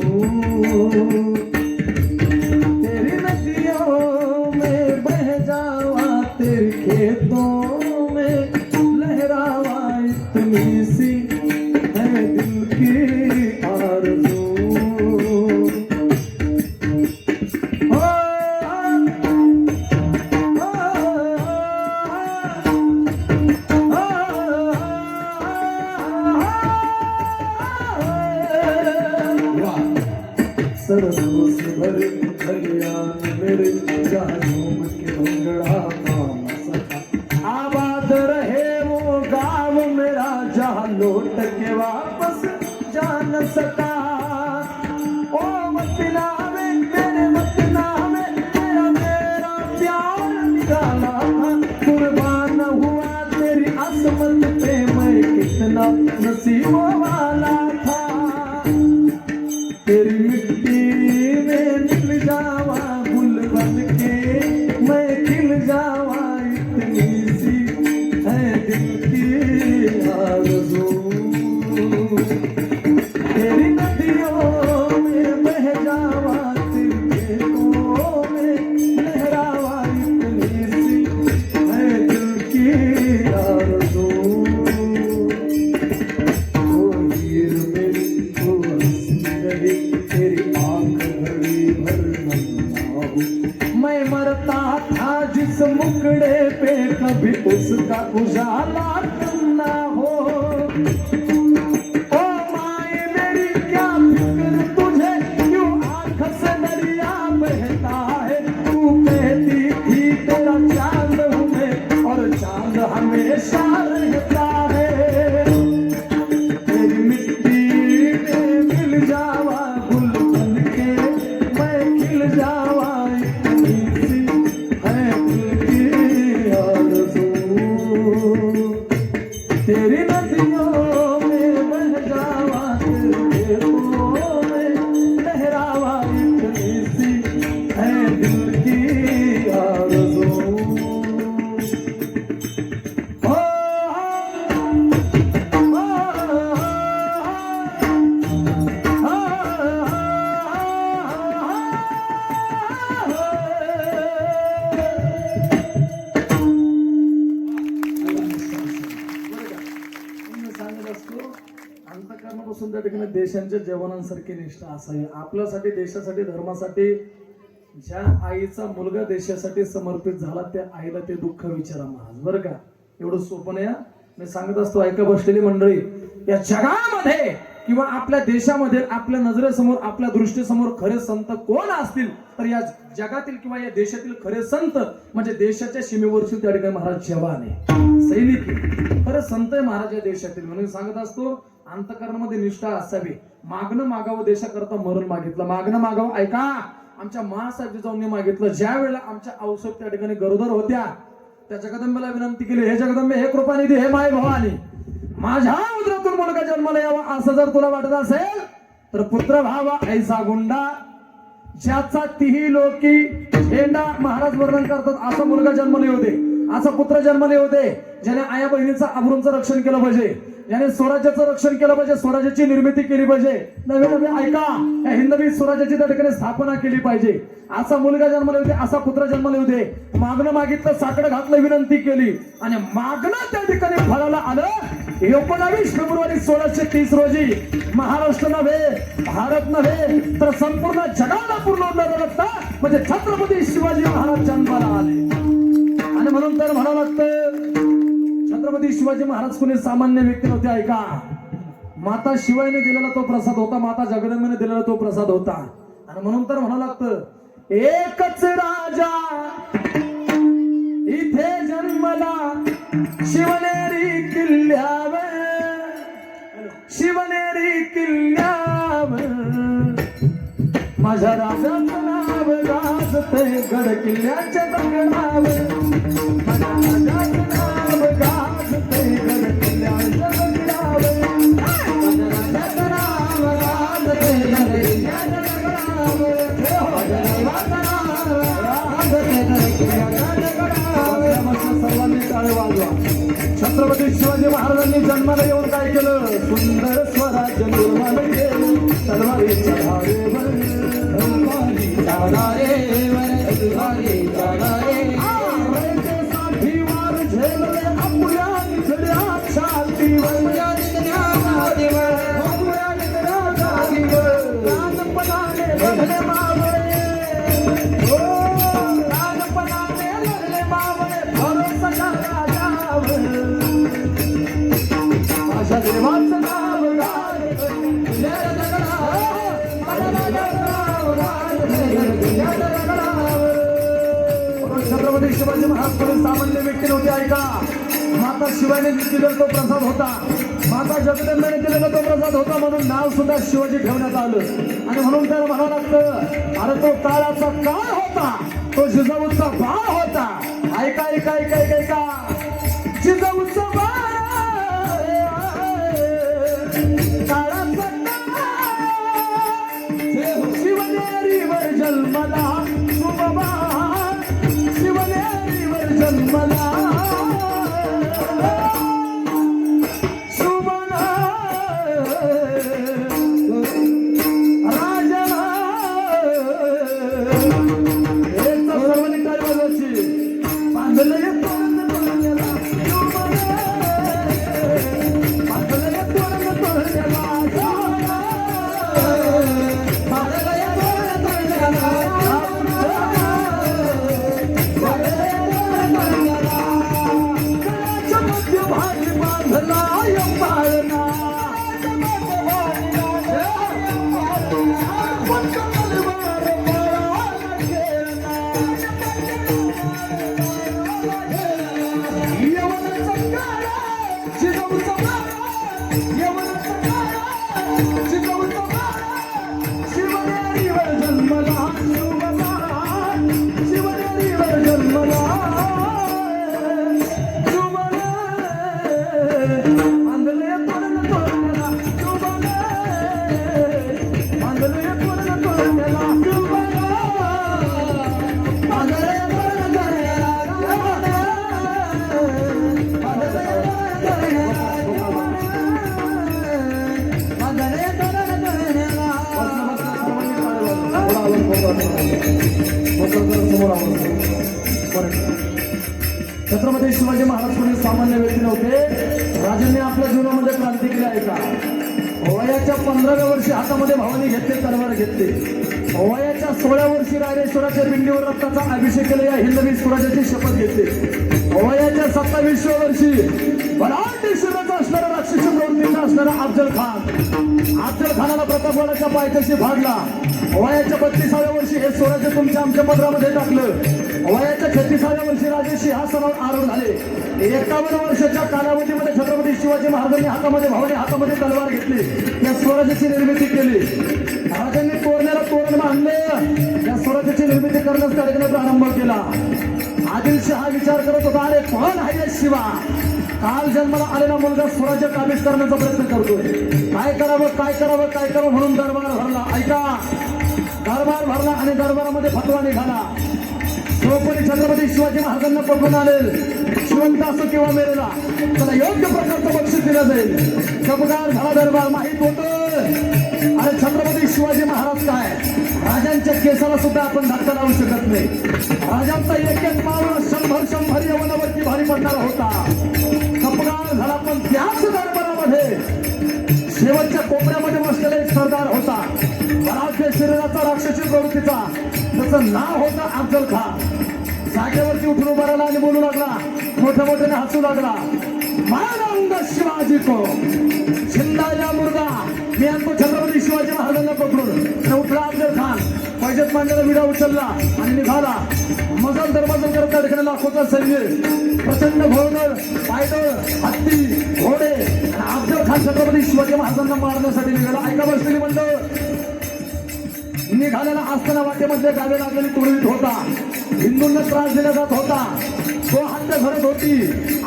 तेरी नदियों में बह जावा तेरे खेतों में लहरावा इतनी सी है दिल की आरज़ू. सरसों से भरे खलियान मेरे जानो के भंगड़ा पाना सका. आबाद रहे वो गाँव मेरा जहाँ लौट के वापस जा न सका. ओ वतना में मेरे वतना में तेरा मेरा प्यार निकाला था कुर्बान हुआ तेरी असमत पे मैं कितना नसीबों वाला था. तेरी मिट्टी में निकल जावा गुल बन के मैं खिल जावा इतनी सी है दिल की आरज़ू. तेरी नदियों में बह जावा तेरे खेतों में लहरावा इतनी सी है दिल की आरज़ू. ओ हीर मेरी ओ हंसी रही तेरी आंख घड़ी भर नन्हा हो. मैं मरता था जिस मुखड़े पे कभी उसका उजाला ना हो. ओ माए मेरी क्या फिक्र तुझे क्यों आंख से दरिया बहता है. तू कहती थी तेरा चांद हूँ मैं और चांद हमेशा रहता है. तेरी मिट्टी में मिल जावा गुल बन के मैं खिल जावा इतनी सी है दिल की आरज़ू. तेरी नदियों में बह जावा तेरे खेतों में लहरावा इतनी सी है दिल की आरज़ू. अंतःकरणापासून त्या ठिकाणी देशांच्या जवानांसारखी निष्ठा असावी आपल्यासाठी, देशासाठी, धर्मासाठी. ज्या आईचा मुलगा देशासाठी समर्पित झाला त्या आईला ते दुःख विचारा महाराज. बरं का, एवढं सोपं नाही. मी सांगत असतो, ऐका बसलेली मंडळी, या जगामध्ये किंवा आपल्या देशामध्ये आपल्या नजरेसमोर, आपल्या दृष्टीसमोर खरे संत कोण असतील तर या जगातील किंवा या देशातील खरे संत म्हणजे देशाच्या सीमेवरची त्या ठिकाणी महाराज जवान आहे, सैनिक आहे, खरे संत आहे महाराज या देशातील. म्हणून सांगत असतो, अंतःकरणामध्ये निष्ठा असावी. मागणं मागावं देशाकरता मरण मागितलं, मागणं मागावं. ऐका, आमच्या महासाहेब जिजाऊंनी मागितलं. ज्या वेळेला आमच्या आऊसाहेब त्या ठिकाणी गरोदर होत्या, त्या जगदंबेला विनंती केली, हे जगदंबे, हे कृपानिधी, हे माय भवानी, माझ्या उदरातून मुलगा जन्माला यावा असं जर तुला वाटत असेल तर पुत्र व्हावा ऐसा गुंडा, ज्याचा तिही लोकी झेंडा. महाराज वर्णन करतात, असा मुलगा जन्माला येऊ दे, असा पुत्र जन्माला येऊ दे, ज्याने आया बहिणीचा अब्रूंचं रक्षण केलं पाहिजे, ज्याने स्वराज्याचं रक्षण केलं पाहिजे, स्वराज्याची निर्मिती केली पाहिजे, नवे नवे ऐका या हिंदवी स्वराज्याची त्या ठिकाणी स्थापना केली पाहिजे. असा मुलगा जन्माला येऊ दे, असा पुत्र जन्माला येऊ दे. मागणं मागितलं, साकडं घातलं, विनंती केली आणि मागणं त्या ठिकाणी फळाला आलं. 19 फेब्रुवारी 1630 रोजी महाराष्ट्र नव्हे, भारत नव्हे तर संपूर्ण जगाला पूर्ण रक्त म्हणजे छत्रपती शिवाजी महाराज जन्माला आले. आणि म्हणून तर म्हणावं लागतं, छत्रपती शिवाजी महाराज कोणी सामान्य व्यक्ती नव्हते. ऐका, माता शिवायने दिलेला तो प्रसाद होता, माता जगदंबेने दिलेला तो प्रसाद होता. आणि म्हणून तर म्हणावं लागतं, एकच राजा इथे जन्मला शिवनेरी किल्ल्यावर, शिवनेरी किल्ल्यावर माझ्या राजाचं नाव गाजते गड किल्ल्याच्या दगडावर, माझ्या राजाचं नाव गाजते गड किल्ल्याच्या दगडावर, माझ्या राजाचं नाव गाजते गड किल्ल्याच्या दगडावर, माझ्या राजाचं नाव गाजते गड किल्ल्याच्या दगडावर. सर्वांनी टाळे वाजवा. छत्रपती शिवाजी महाराजांनी जन्माला येऊन काय केलं? सुंदर स्वराज्य निर्माण केलं. तलवारीच्या धारेवर, तलवारीच्या धारेवर, तलवारीच्या धारेवर साठी वार झेलले आपल्या निधड्या छातीवर, आपल्या निधड्या छातीवर, आपल्या निधड्या छातीवर लहानपणाने लढले मावळे, हो लहानपणाने लढले मावळे भरोसा राजावर, माझ्या देवाचं नाव छत्रपती शिवाजी महाराज कोणी सामान्य व्यक्ती नव्हते. ऐका, माता शिवाने दिलेला तो प्रसाद होता, माता जगदंबेने दिलेला तो प्रसाद होता, म्हणून नाव सुद्धा शिवाजी ठेवण्यात आलं. आणि म्हणून त्याला म्हणावं लागतं, अरे तो काळाचा काळ होता, तो जिजाऊचा बाळ होता. ऐका ऐका ऐका ऐका ऐका, जिजाऊचा बाळ काळाचा शिवनेरीवर जन्मला, सुबा शिवनेरीवर जन्मला, सुमना राजा सर्वांनी काय वाजवायची, बांधलं येतो छत्रपती शिवाजी महाराज कोणी सामान्य व्यक्ती नव्हते. राजांनी आपल्या जीवनामध्ये क्रांती केली आहे का? वयाच्या 15व्या वर्षी हातामध्ये भावानी घेतले, तलवार घेतली. वयाच्या 16व्या वर्षी रायरेश्वराच्या पिंडीवर रक्ताचा अभिषेक केला, या हिंदवी स्वराज्याची शपथ घेतली. वयाच्या 27व्या वर्षी बलाढ्य शिराचा असणारा, राक्षसी प्रवृत्तीचा असणारा अफजल खानाला प्रतापगडाच्या पायथ्याशी भागला. वयाच्या 32व्या वर्षी हे स्वराज्य तुमच्या आमच्या पदरामध्ये टाकलं. वयाच्या 36व्या वर्षी राजे सिंहासनावर आरूढ झाले. 51 वर्षाच्या कालावधीमध्ये छत्रपती शिवाजी महाराजांनी हातामध्ये भावाने हातामध्ये तलवार घेतली, या स्वराज्याची निर्मिती केली. राजांनी तोरण्याला तोरण बांधले, या स्वराज्याची निर्मिती करण्यास कार्यक्रम प्रारंभ केला. आदिलशहा विचार करत होता, अरे कोण आहे शिवा, काल जन्माला आलेला मुलगा स्वराज्य काबीज करण्याचा प्रयत्न करतोय, काय करावं काय करावं काय करावं म्हणून दरबार भरला. ऐका, दरबार भरला आणि दरबारामध्ये फतवा निघाला. द्रौपदी छत्रपती शिवाजी महाराजांना पकडून आणेल, जिवंत असो किंवा मेलेला, त्याला योग्य प्रकारचं बक्षीस दिलं जाईल. शबगार झाला दरबार. माहित होतं अरे छत्रपती शिवाजी महाराज काय, राजांच्या केसाला सुद्धा आपण धक्का लावू शकत नाही. राजांचा एक एक मावळा 100 यवनावरती भारी पडणारा होता. शबगार झाला, पण त्याच दरबारामध्ये शेवटच्या कोपऱ्यामध्ये बसलेला एक सरदार होता, बलाढ्य शरीराचा, राक्षसी प्रवृत्तीचा. त्याचं नाव होतं अफजल खान. जागेवरती उठून उभा राहिला आणि बोलू लागला, मोठ्या मोठ्याने हसू लागला. मारांगा शिवाजी को जिंदा या मुर्दा. मी आणतो छत्रपती शिवाजी महाराजांना पकडून. उठला अफजल खान, पैजत मांडलेला विडा उचलला आणि निघाला. मजल दरवाजल करत त्या ठिकाणी लाखोचा सैन्य, प्रचंड घोडदळ, पायदळ, हत्ती, घोडे. अफजल खान छत्रपती शिवाजी महाराजांना मारण्यासाठी निघाला. ऐका बसलेली मंडळ, निघालेला असताना वाटेमध्ये गावे लागलेली तुडवीत होता. हिंदूंना त्रास दिला जात होता, तो हत्या घडत होती,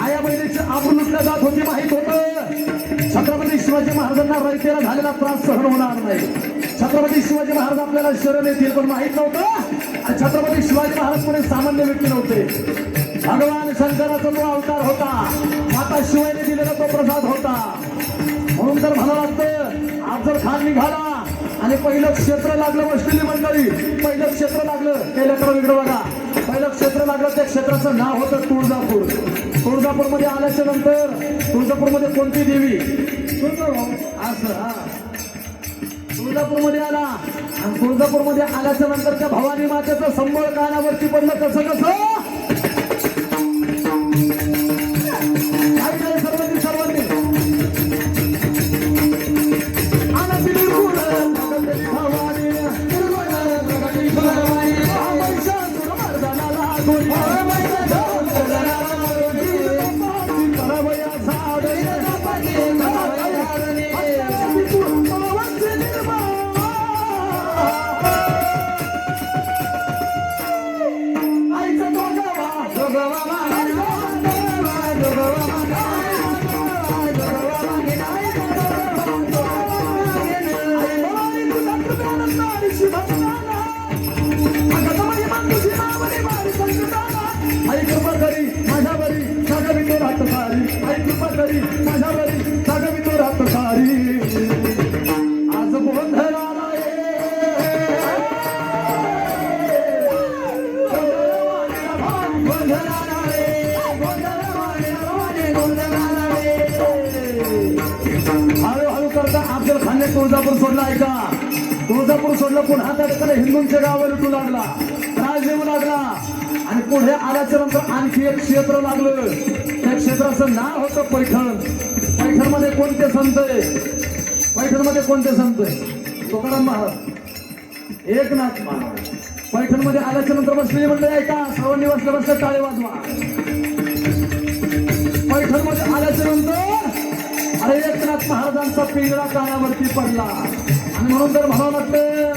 आया बहिणीची आबरू लुटल्या जात होती. माहित होतं छत्रपती शिवाजी महाराजांना रयतेला झालेला त्रास सहन होणार नाही. छत्रपती शिवाजी महाराज आपल्याला शरण येतील, पण माहित नव्हतं छत्रपती शिवाजी महाराज कोणी सामान्य व्यक्ती नव्हते. भगवान शंकराचा तो अवतार होता, माता शिवायने दिलेला तो प्रसाद होता. म्हणून तर म्हणावं लागतं अफजल खान निघाला आणि पहिलं क्षेत्र लागलं. बसलेली मंडळी, पहिलं क्षेत्र लागलं. ते लेकरं वेगळं बघा, पहिलं क्षेत्र लागलं. त्या क्षेत्राचं नाव होतं तुळजापूर. तुळजापूरमध्ये आल्याच्या नंतर तुळजापूरमध्ये कोणती देवी, असं हा, तुळजापूरमध्ये आला. आणि तुळजापूरमध्ये आल्याच्या नंतर त्या भवानी मातेचं संबळ कानावरती पडलं. कसं कसं काय काय सर्वांनी सर्वांनी आज गोंधळा हळूहळू करता अफजल खानने तुळजापूर सोडला. ऐका, तुळजापूर सोडलं, पुन्हा त्या ठिकाणी हिंदूंच्या गावावर लुटू लागला, त्रास देऊ लागला. आणि पुढे आल्याच्या नंतर आणखी एक क्षेत्र लागलं. त्या क्षेत्राचं नाव होतं पैठण. पैठणमध्ये कोणते संत आहे, पैठणमध्ये कोणते संत आहे? तुकाराम महाराज, एकनाथ महाराज. पैठणमध्ये आल्याच्या नंतर बसलेली मंडळी, ऐका, सर्वांनी बसल्या टाळे वाजवा. पैठणमध्ये आल्याच्या नंतर अरे एकनाथ महाराजांचा पिंजरा कानावरती पडला. आणि म्हणून तर म्हणावं लागतं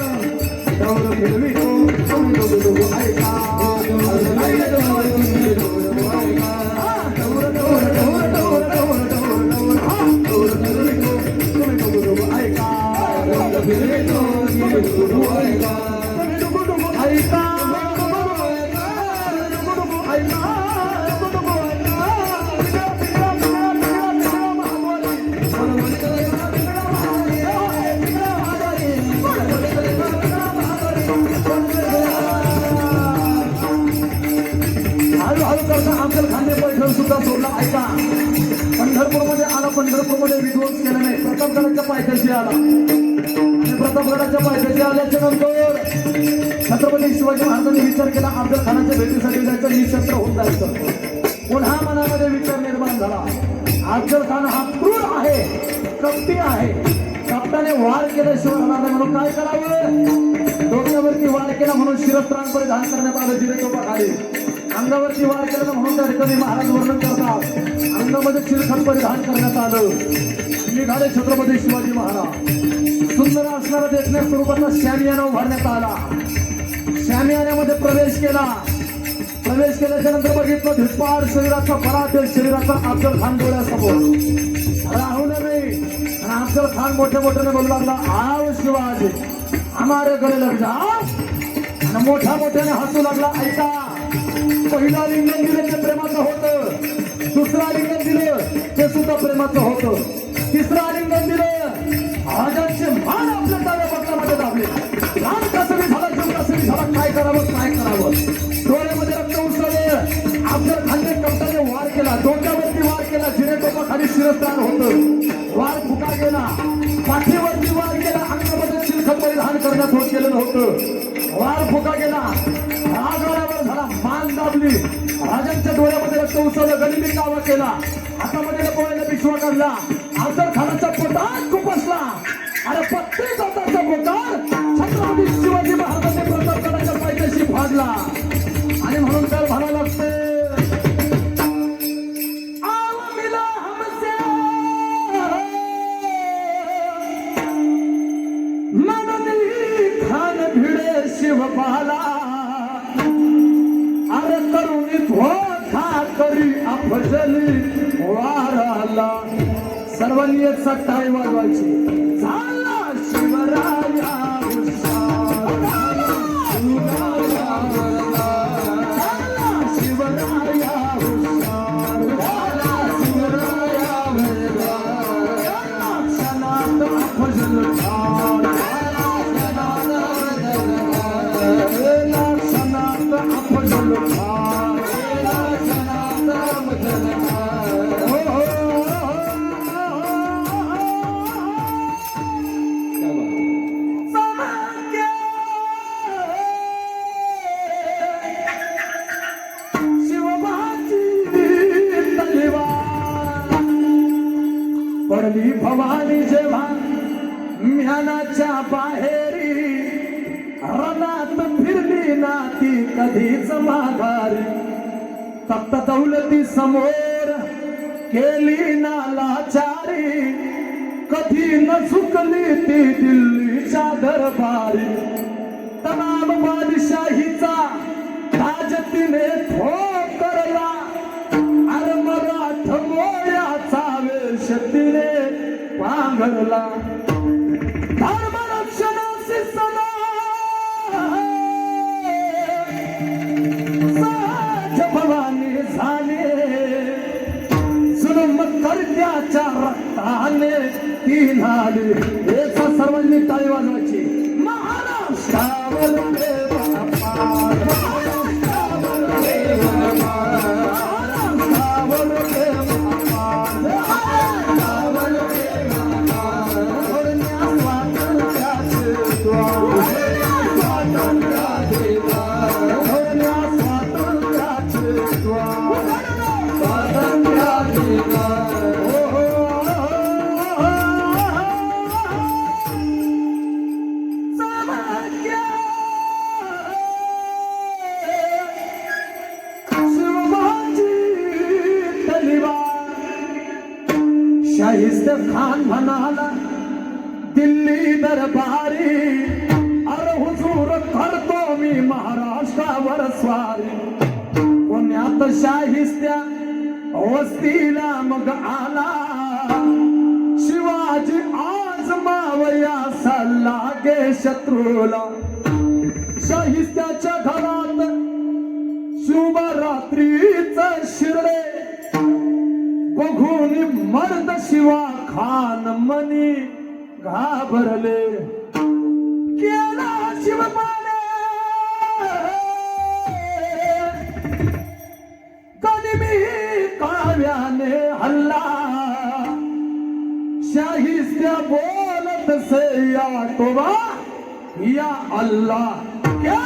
अफजल खानने पैठण सुद्धा सोडला. ऐका, पंढरपूरमध्ये आला, पंढरपूरमध्ये विध्वंस केला नाही. प्रतापगडाच्या पायथ्याशी आला आणि प्रतापगडाच्या पायथ्याशी आल्याच्या नंतर छत्रपती शिवाजी महाराजांनी विचार केला अफजल खानाच्या भेटीसाठी जायचं निशस्त्र होऊन जायचं. पुन्हा मनामध्ये विचार निर्माण झाला अफजल खान हा क्रूर आहे, कपटी आहे, कपटाने वार केल्याशिवाय राहणार नाही म्हणून काय करावं. डोक्यावरती वार केला म्हणून शिरस्त्राण परिधान करण्यात आलं जिरेटोपाखाली. अंगावरती वार केला म्हणून त्या ठिकाणी महाराज वर्णन करतात अंगामध्ये चिरखत परिधान करण्यात आलं. निघाले छत्रपती शिवाजी महाराज. सुंदर असणारा देखण्या स्वरूपाचा शामियाना उभारण्यात आला. शामियान्यामध्ये प्रवेश केला. प्रवेश केल्याच्या नंतर बघितलं धिप्पाड शरीराचा पराठे शरीराचा अफजल खान डोळ्यासमोर राहू नये. आणि अफजल खान मोठ्या मोठ्याने बोलू लागला आव शिवाजी हमारे गळे लग जा. आणि मोठ्या मोठ्याने हसू लागला. ऐका पहिला लिंगण दिलं ते प्रेमाचं होतं, दुसरं लिंगण दिलं ते सुद्धा प्रेमाचं होतं, तिसरं लिंगण दिलं राजांचे मान आपल्या डाव्या पक्षामध्ये दाबले. राम कसबी झाला जीव कसबी झाला काय करावं काय करावं. डोळ्यामध्ये रक्त उसळलं. अफजल खानने कपटाने वार केला. डोक्यावरती वार केला. जिरेटोपाखाली शिरस्त्राण होतं. वार फुका गेला. पाठीवरती वार केला. अंगामध्ये चिलखत परिधान करण्यात होत गेलेलं होतं. वार फुका गेला. रागावर झाला. मान दाबली. राजांच्या डोळ्यामध्ये रक्त उसळलं. गनिमी कावा केला. हातामध्ये लपवलेला पिशवा काढला. अफजल खानाच्या पोटात खुपसला. अरे 35 पोटात छत्रपती शिवाजी महाराजांनी प्रतापगडाच्या पायथ्याशी फाडला. आणि म्हणून तर म्हणावं लागते आव मिला हमसे मननी खान भिडे शिवपाला. अरे करुणी धोखा करी अफजली वाराला. सर्वांनी एक साथ टाळी वाजवायची. झाला शिवराया हुशार. शिवराया हुशार. शिवराया हुशार. क्षणात अफजल खान. क्षणात अफजल खान. पडली भवानी जेव्हा म्यानाच्या बाहेरी. रणात फिरली ना ती कधीच माघारी. तप्त दौलती समोर केली ना लाचारी. कधी न झुकली ती दिल्लीच्या दरबारी. तमाम बादशाहीचा ताज तिने ठोकरला. अरे मराठ मोळ्याचा वेश तिने पांघरला. धर्मरक्षणाशी सदा साज भवानी झाले. जुलम करत्याच्या रक्ताने ती न्हाली. याचा सर्वांनी टाळी वाजवायची. महाराष्ट्रावर महाराष्ट्रावर शाहिस्ते खान म्हणाला दिल्ली दरबारी. अरे हुजूर करतो मी महाराष्ट्रावर स्वारी. पुण्यात शाहिस्त्या वस्तीला मग आला. शिवाजी आज मावया लागे शत्रूला. शाहिस्त्याच्या घरात शुभरात्रीचा शिरले. बघून मर्द शिवा खान मनी घाबरले. केला शिवपाने गनिमी काव्याने हल्ला. शाहिस्ते क्या बोलत से या तोबा या अल्लाह क्या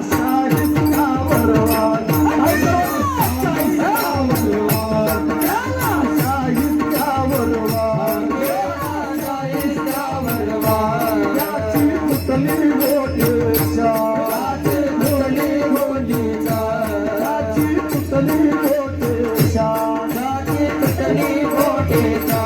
शाहिस्ता वरवार शाहिस्ता वरवार क्या शाहिस्ता वरवार शाहिस्ता वरवार याची पुतली गोटेचा पुतली गोटेचा याची पुतली गोटेचा याची पुतली गोटेचा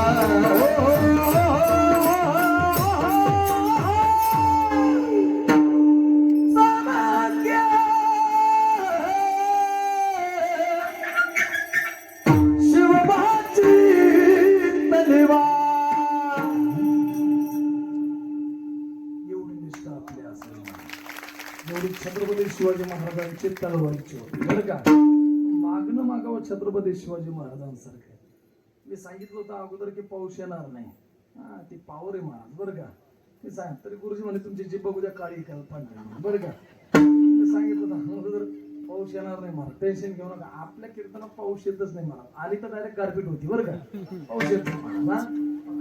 छत्रपती शिवाजी महाराजांची तलवारीची होती बरं का. मागणं मागावं छत्रपती शिवाजी महाराजांसारखं. मी सांगितलं होतं अगोदर की पाऊस येणार नाही. हा ती पावर आहे महाराज बरं का. मी सांग तरी गुरुजी म्हणे तुमची जिब्बा उद्या काळी पांढरी बरं का. मी सांगितलं होतं अगोदर पाऊस येणार नाही महाराज टेन्शन घेऊ नका. आपल्या कीर्तनात पाऊस येतच नाही महाराज. आली तर डायरेक्ट गारपीट होती बरं का. पाऊस येत नाही महाराज.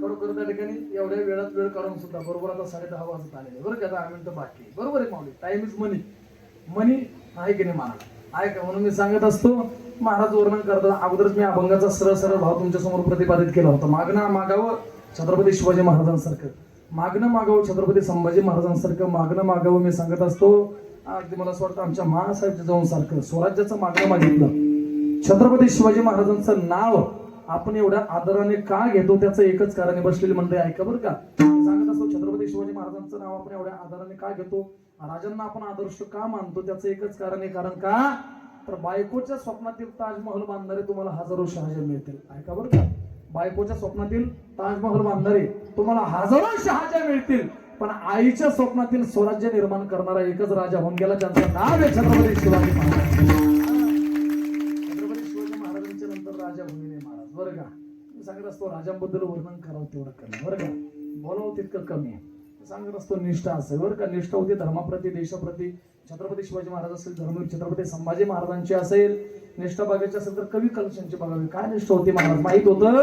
खरोखर त्या ठिकाणी एवढ्या वेळात वेळ काढून सुद्धा बरोबर आता 10:30 वाजत आलेले बरं का. 10 मिनिटं बाकी बरोबर आहे माऊली. टाइम इज मनी. मनी आहे की नाही महाराज आहे का. म्हणून मी सांगत असतो महाराज वर्णन करताना अगोदरच मी अभंगाचा सरळ सरळ भाव तुमच्या समोर प्रतिपादित केला होता. मागणं मागावं छत्रपती शिवाजी महाराजांसारखं. मागणं मागावं छत्रपती संभाजी महाराजांसारखं. मागणं मागावं मी सांगत असतो अगदी मला असं वाटतं आमच्या महासाहेब जाऊन सारखं स्वराज्याचं मागणं मागितलं. छत्रपती शिवाजी महाराजांचं नाव आपण एवढ्या आदराने का घेतो त्याचं एकच कारण आहे. बसलेली मंडळी ऐका बरं का. सांगत असतो छत्रपती शिवाजी महाराजांचं नाव आपण एवढ्या आदराने का घेतो. राजांना आपण आदर्श का मानतो त्याचं एकच कारण आहे. कारण का तर बायकोच्या स्वप्नातील ताजमहल बांधणारे तुम्हाला हजारो शहाजहान मिळतील. ऐका बरं का. बायकोच्या स्वप्नातील ताजमहल बांधणारे तुम्हाला हजारो शहाजहान मिळतील. पण आईच्या स्वप्नातील स्वराज्य निर्माण करणारा एकच राजा होऊन गेला ज्यांचं नाव आहे छत्रपती शिवाजी महाराज. छत्रपती शिवाजी महाराजांच्या नंतर राजा होणे नाही महाराज बरं का. मी सांगत असतो राजांबद्दल वर्णन करावं तेवढं कमी बरं का. बोलावं तितकं कमी आहे. सांगत असतो निष्ठा असेल बरं का. निष्ठा होती धर्माप्रती देशाप्रती. छत्रपती शिवाजी महाराज असेल धर्मवीर छत्रपती संभाजी महाराजांची असेल निष्ठा बघायची असेल तर कवी कलशांची बघावी. काय निष्ठा होती महाराज माहित होतं.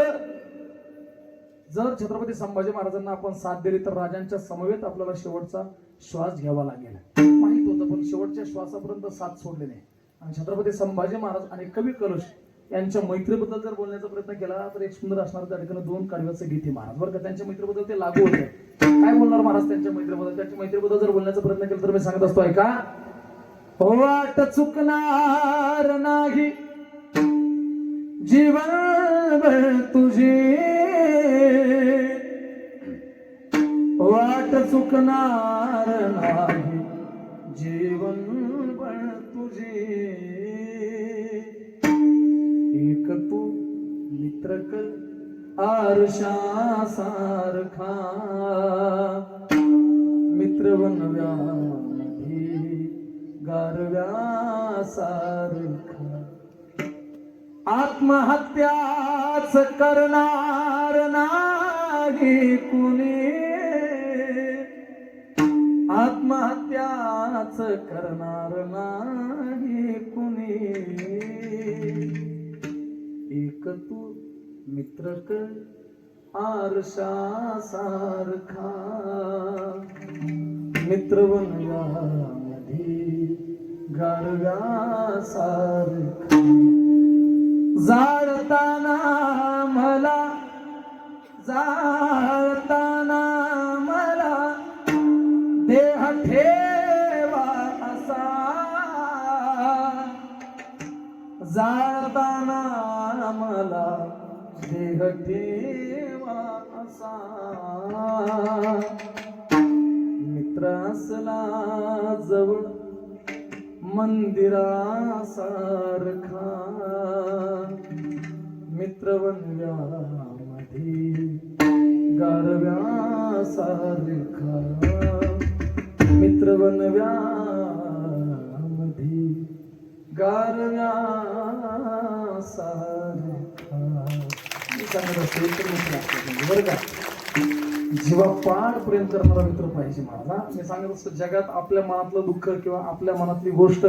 जर छत्रपती संभाजी महाराजांना आपण साथ दिली तर राजांच्या समवेत आपल्याला शेवटचा श्वास घ्यावा लागेल माहित होतं. पण शेवटच्या श्वासापर्यंत साथ सोडले नाही. आणि छत्रपती संभाजी महाराज आणि कवी कलश यांच्या मैत्रीबद्दल जर बोलण्याचा प्रयत्न केला तर एक सुंदर असणार त्या ठिकाणी 2 काव्याचं गीत आहे महाराज बरं का. त्यांच्या मैत्रीबद्दल ते लागू होतं. काय बोलणार महाराज त्यांच्या मैत्रीबद्दल. त्यांच्या मैत्रीबद्दल जर बोलण्याचा प्रयत्न केला तर मी सांगत असतो ऐका. वाट चुकणार नाही जीवन तुझी वाट चुकणार नाही जीवन तुझी. एक तू मित्र कर आरशा सारखा मित्र बनव्यामध्ये गारव्या सारखा. आत्महत्याच करणार नाही कुणी आत्महत्याच करणार नाही कुणी. एक तू मित्र कर आरशा सारखा मित्र बनव्यामध्ये गारव्या सारखा. जाळताना मला देह ठेवा असा जाळताना मला देह ठेवा असा. मित्र असला जवळ मंदिरासारखा मित्र बनव्यामध्ये गारव्या सारखा मित्र बनव्यामध्ये गारव्या सारखा. सांगत असतो तर मित्र असतो बरं का. जीवा पाड प्रेम करणारा मित्र पाहिजे मला. मी सांगत असतो जगात आपल्या मनातलं दुःख किंवा आपल्या मनातली गोष्ट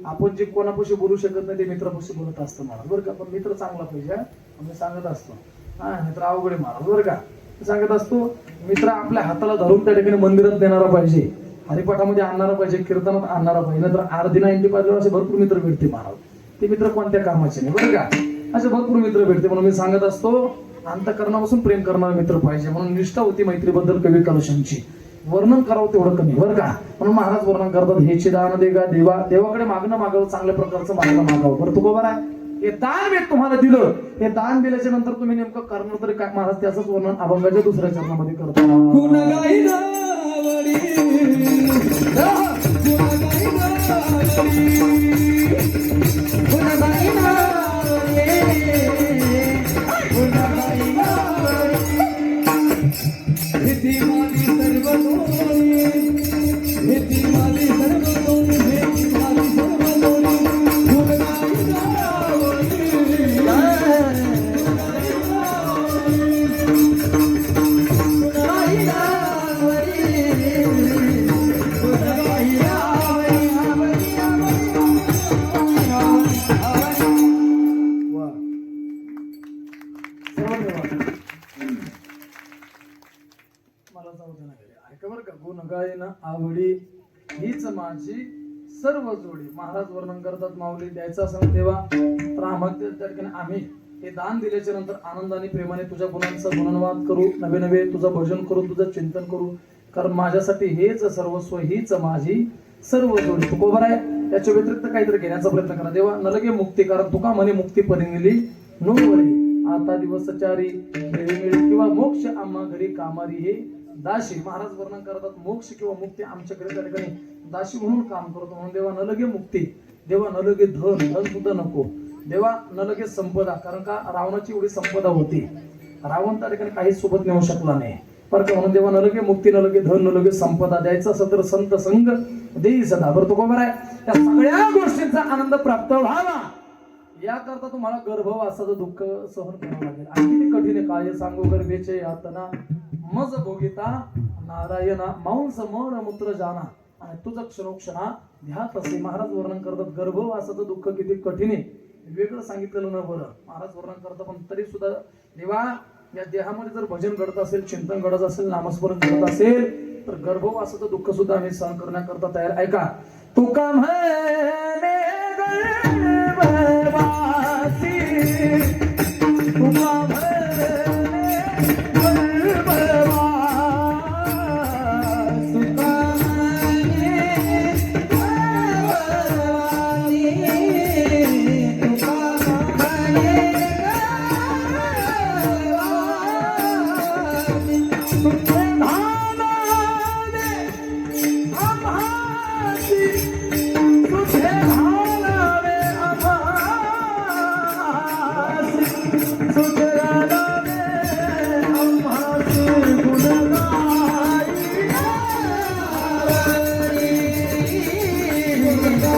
आपण जे कोणापाशी बोलू शकत नाही ते मित्रापाशी बोलत असतं महाराज बरं का. पण मित्र चांगला पाहिजे मी सांगत असतो. हा मित्र अवघड आहे महाराज बरं का. सांगत असतो मित्र आपल्या हाताला धरून त्या ठिकाणी मंदिरात नेणारा पाहिजे, हरिपाठामध्ये आणणारा पाहिजे, कीर्तनात आणणारा पाहिजे. नंतर आरती 90 पाहिजे असे भरपूर मित्र भेटते महाराज. ते मित्र कोणत्या कामाचे नाही बरं का, असे भरपूर मित्र भेटते. म्हणून मी सांगत असतो अंतःकरणापासून प्रेम करणारा मित्र पाहिजे. म्हणून निष्ठा होती मैत्रीबद्दल कवी कलशांची. वर्णन करावं तेवढं कमी बरं का. म्हणून महाराज वर्णन करतात, हेचे दान दे गा देवा, देवाकडे मागणं मागावं, चांगल्या प्रकारचं मागणं मागावं. बरं तू बरोबर आहे. हे दान मी तुम्हाला दिलं, हे दान दिल्याच्या नंतर तुम्ही नेमकं करणार तरी काय. महाराज त्याचंच वर्णन अभंगाच्या दुसऱ्या चरणामध्ये करतात. गुण गाईना वडी, गुण गाईना वडी, गुण गाईना वडी, गुण गाईना वडी. हिती माली सर्व दोनी, हिती माली सर्व दोनी, हिती माली सर्व दोनी. गुण गाईना वडी, गुण गाईना वा. सर्वांनी वा. मला जाऊ दे ना घरी. ऐका बरं का. गुण गायना आवडी हीच माझी सर्व जोडी. महाराज वर्णन करतात, माऊली द्यायचा असेल तेव्हा तर आम्हाला त्या ठिकाणी आम्ही हे दान दिल्याच्या नंतर आनंदाने प्रेमाने तुझ्या गुणांचा गुणनवाद करू, नवे नवे तुझं भजन करू, तुझं चिंतन करू. कारण माझ्यासाठी हेच सर्वस्व, हीच माझी सर्व जोडी. तू बरोबर आहे. त्याच्या व्यतिरिक्त काहीतरी घेण्याचा प्रयत्न करा. देवा न लगे मुक्ती, कारण तुका म्हणे मुक्ती परिनिली नो वरे. आता दिवसचारी खेळी मिळी किंवा मोक्ष आम्हा घरी कामारी हे दाशी. महाराज वर्णन करतात, मोक्ष किंवा मुक्ती आमच्याकडे त्या ठिकाणी दाशी म्हणून काम करतो. म्हणून देवा न लगे मुक्ती, देवा न लगे धन, धन सुद्धा नको. देवा न लगे संपदा, कारण का रावणाची एवढी संपदा होती, रावण त्या ठिकाणी काहीच सोबत नेऊ शकला नाही बरं का. म्हणून देवा न लगे मुक्ती, न लगे धन, न लगे संपदा. द्यायचं असं तर संत संग देई सदा. बरं तो बरोबर आहे. त्या सगळ्या गोष्टींचा आनंद प्राप्त व्हावा याकरता तुम्हाला गर्भवासाचं दुःख सहन करावं लागेल. आणि किती कठीण आहे. काय सांगू गर्भेचे यातना मज भोगिता नारायणा, मांस मर मूत्र जाना आणि तुझं क्षणोक्षणा ध्यात असे. महाराज वर्णन करतात गर्भवासाचं दुःख किती कठीण आहे. वेगळं सांगितलेलं न बरं महाराज वर्णन करतात. पण तरी सुद्धा देवा या देहामध्ये जर भजन घडत असेल, चिंतन घडत असेल, नामस्मरण घडत असेल तर गर्भवासाचं दुःख सुद्धा आम्ही सहन करण्याकरता तयार. ऐका, तुका म्हणे गर्भवासी, तुका म्हणे गर्भवासी, तुका म्हणे गर्भवासी, तुका म्हणे गर्भवासी. तुझे भानाने आम्हासी, तुझे भानाने आम्हासी, तुझे भानाने आम्हासी गुण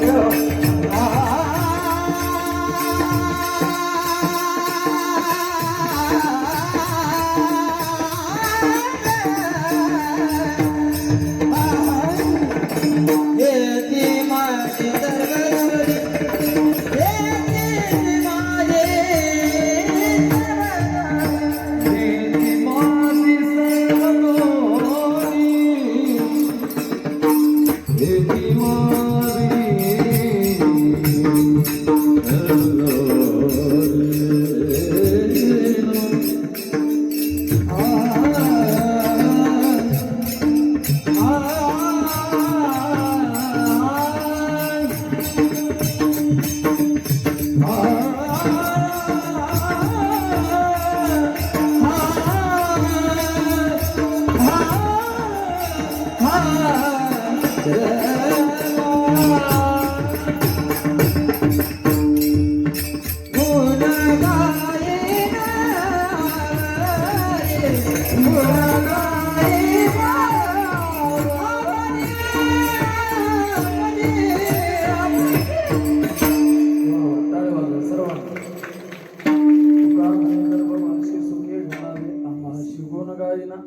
Yeah.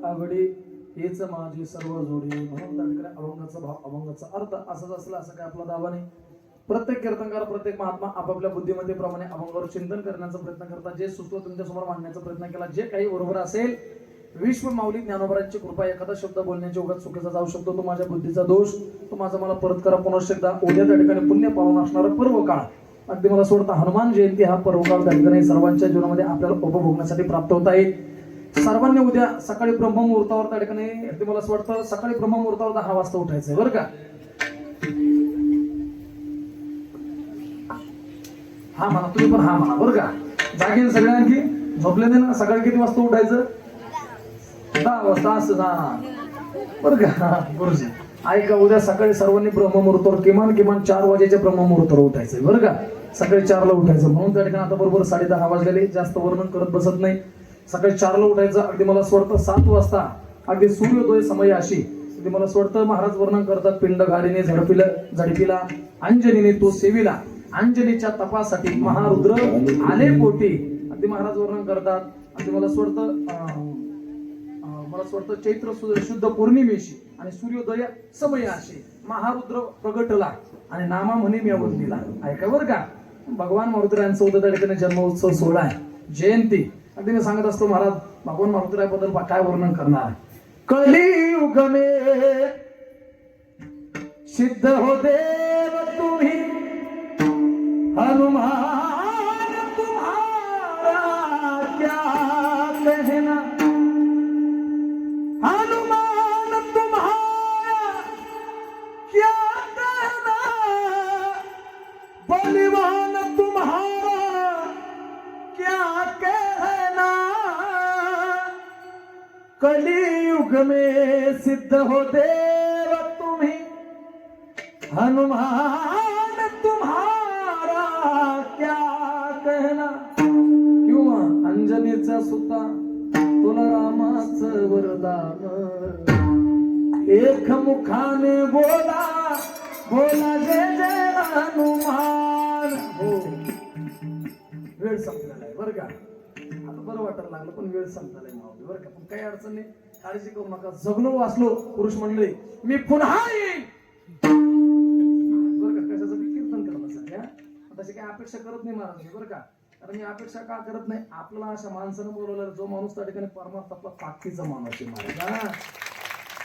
आवडी हेच माझी सर्व जोडी. म्हणून त्या ठिकाणी अभंगाचा भाव अभंगाचा अर्थ असाच असला असं काय आपला दावा नाही. प्रत्येक कीर्तनकार प्रत्येक महात्मा आपापल्या बुद्धिमत्तेप्रमाणे अभंगावर चिंतन करण्याचा प्रयत्न करतात. जे सुचलं तुमच्या समोर मांडण्याचा प्रयत्न केला. जे काही बरोबर असेल विश्व माऊली ज्ञानोबरांची कृपा. एखादा शब्द बोलण्याच्या उगाच चुकीचा जाऊ शकतो, तो माझ्या बुद्धीचा दोष, तो माझा मला परत करा. पुनश्च एकदा उद्या त्या ठिकाणी पुण्य पावन असणारा पर्व काळ, अगदी मला सोडता हनुमान जयंती हा पर्व काळ त्या ठिकाणी सर्वांच्या जीवनामध्ये आपल्याला उपभोगण्यासाठी प्राप्त होत आहे. सर्वांनी उद्या सकाळी ब्रह्ममुहूर्तावर त्या ठिकाणी अगदी मला असं वाटतं सकाळी ब्रह्ममुहूर्तावर 10 वाजता उठायचंय बरं का. हा म्हणा तुम्ही पण हा म्हणा बरं का. जागेन सगळे आणखी झोपले ना. सकाळी किती वाजता उठायचं? 10 वाजता असं ना बरं का. गुरुजी ऐका, उद्या सकाळी सर्वांनी ब्रह्ममुहूर्तावर किमान 4 वाजेच्या ब्रह्ममुहूर्तावर उठायचंय बरं का. सकाळी 4 ला उठायचं. म्हणून त्या ठिकाणी आता बरोबर 10:30 वाजलेले. जास्त वर्णन करत बसत नाही. सकाळी 4 ला उठायचं. अगदी मला असं वाटतं 7 वाजता अगदी सूर्योदय समय अशी अगदी मला असं वाटतं महाराज वर्णन करतात. पिंड घालीने झडपिला अंजनीने तो सेविला, अंजनीच्या तपासाठी महारुद्र आले पोटी. अगदी महाराज वर्णन करतात. अगदी मला असं वाटतं चैत्र शुद्ध पौर्णिमेशी आणि सूर्योदय समय अशी महारुद्र प्रगटला आणि नामा म्हणे मी अवधीला. ऐका बरं का. भगवान मारुतीरायांचा उद्या त्या ठिकाणी जन्मोत्सव सोहळा आहे, जयंती. अगदी मी सांगत असतो महाराज भगवान मारुतीरायाबद्दल काय वर्णन करणार आहे. कलियुग में सिद्ध हो देव तुम्ही, हनुमान तुम्हारा क्या कहना, हनुमान तुम्हारा क्या कहना, बलवान तुम्हारा क्या कहना, कलियुग में सिद्ध हो देव तुम्ही, हनुमान तुम्हारा क्या कहना. किंवा अंजनीचा सुता तुला रामाचं वरदान, एक मुखाने बोला बोला जय जय हनुमान. हो वेळ संपलेला आहे बरं का. आता बरं वाटायला लागलं पण वेळ संपलेला आहे मावली बरं का. पण काही अडचण नाही, काळजी करू नका. जगलो वाचलो पुरुष मंडळी मी पुन्हा येईन बरं का. कशासाठी कीर्तन करत सध्या तशी काही अपेक्षा करत नाही महाराज बरं का. कारण मी अपेक्षा का करत नाही, आपल्याला अशा माणसानं बोलवलं जो माणूस त्या ठिकाणी परमार्थ आपला ताकदीचा माणूस आहे महाराज.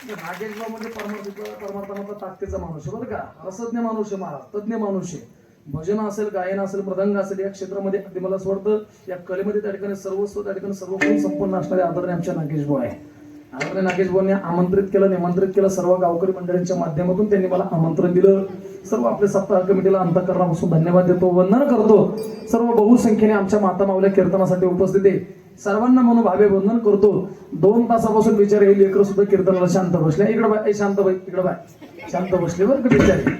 नागेशराव म्हणजे परमार्थामधला ताकदीचा माणूस आहे बरं का. रसज्ञ माणूस आहे महाराज, तज्ञ माणूस आहे. भजन असेल, गायन असेल, मृदंग असेल, या क्षेत्रामध्ये अगदी मला असं वाटतं या कलेमध्ये त्या ठिकाणी सर्वस्व त्या ठिकाणी सर्व गुण संपन्न असणारे आदरणीय आमच्या नागेश भाऊ आहे. आदरणीय नागेश भाऊंनी आमंत्रित केलं, निमंत्रित केलं. सर्व गावकरी मंडळींच्या माध्यमातून त्यांनी मला आमंत्रण दिलं. सर्व आपल्या सप्ताह कमिटीला अंतःकरणापासून धन्यवाद देतो, वंदन करतो. सर्व बहुसंख्येने आमच्या माता माऊल्या कीर्तनासाठी उपस्थित आहे, सर्वांना मनोभावे वंदन करतो. 2 तासापासून बिचारे हे लेकर सुद्धा कीर्तनाला शांत बसले. इकडे बाय शांत बाई, इकडे बाय शांत बसले बरं का बिचारे.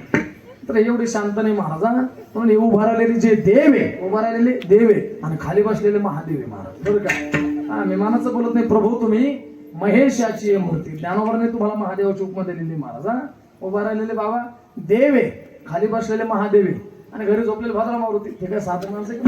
तर एवढी शांत नाही महाराजा. म्हणून हे उभा राहिलेले जे देव आहे, उभा राहिलेले देव आहे आणि खाली बसलेले महादेव आहे महाराज बरं का. हा मी मानाचं बोलत नाही. प्रभू तुम्ही महेश याची मूर्ती, ज्ञानोबराने तुम्हाला महादेवाची उपमा दिलेली महाराजा. उभा राहिलेले बाबा देव आहे, खाली बसलेले महादेव आहे आणि घरी झोपलेले भाद्रा मारुती. हे काय साधं माणसं आहे?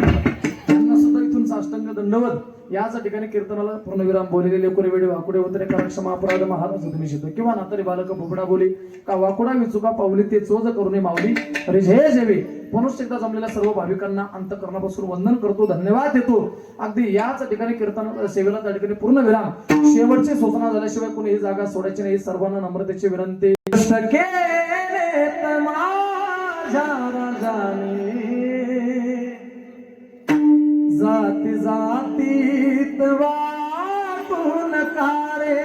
त्यांना सुद्धा इथून साष्टांग दंडवत. याच ठिकाणी कीर्तनाला पूर्णविराम बोललेले कोणी वेळी वाकुडे होते कारण क्षमा अपराध महाराज तुम्ही शिकतो किंवा नातरी बालक भोपडा बोली का वाकुडा विचुका पावली ते चोज करून माऊली रिझे जेवे. पुनश्च एकदा जमलेल्या सर्व भाविकांना अंतःकरणापासून वंदन करतो, धन्यवाद देतो. अगदी याच ठिकाणी कीर्तन सेवेला त्या ठिकाणी पूर्ण विराम. शेवटची सूचना झाल्याशिवाय कोणी ही जागा सोडायची नाही, सर्वांना नम्रतेची विनंती. जाती जातीत वाटून कारे,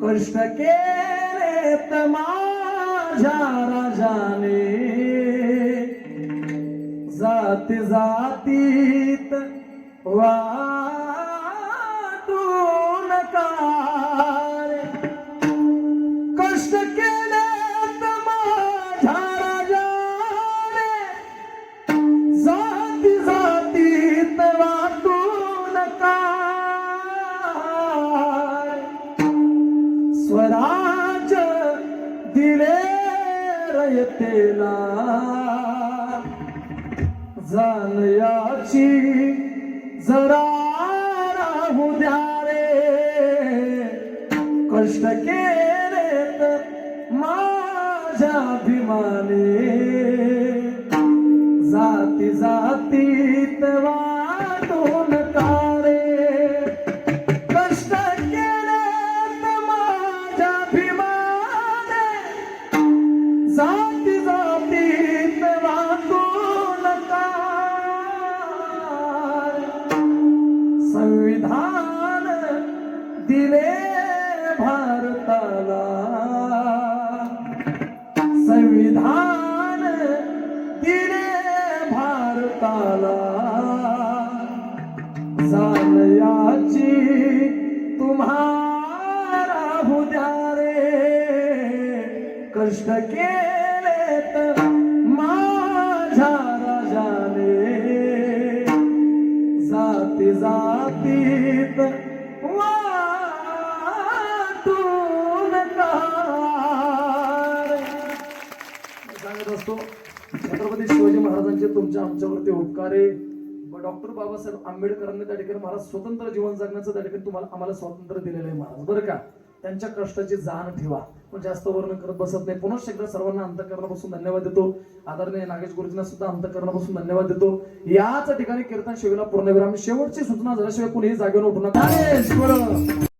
कष्ट केलेत माझ्या राजाने, जाती जातीत वाटून कारे, कष्ट केलेत माझ्या राजाने, जाती जातीत वाटून काय, स्वराज दिले रयतेला, जाण याची जरा राहू द्या, कष्ट केलेत माझ्या अभिमाने जाती जातीत वाटून कारे कष्ट केलेत माझ्या अभिमाने जाती जातीत वाटून कारे संविधान दिले भारताला संविधान दिले भारताला जाण याची तुम्हाला उद्या रे कष्ट केलेत माझ्या राजाने जाती जातीत वाटून कार सांगत असतो छत्रपती शिवाजी महाराजांचे तुमच्या आमच्यावरती उपकार आहे. डॉक्टर बाबासाहेब आंबेडकरांनी त्या ठिकाणी महाराज स्वतंत्र जीवन जगण्याचं त्या ठिकाणी तुम्हाला आम्हाला स्वातंत्र्य दिलेलं आहे महाराज बरं का. त्यांच्या कष्टाची जाण ठेवा पण जास्त वर्णन करत बसत नाही. पुन्हा एकदा सर्वांना अंतःकरणापासून धन्यवाद देतो. आदरणीय नागेश गुरुजींना सुद्धा अंतःकरणापासून धन्यवाद देतो. याच ठिकाणी कीर्तन शिवेला पूर्णविराम. शेवटची सूचना झाल्याशिवाय कुणीही जागेवर उठू नका.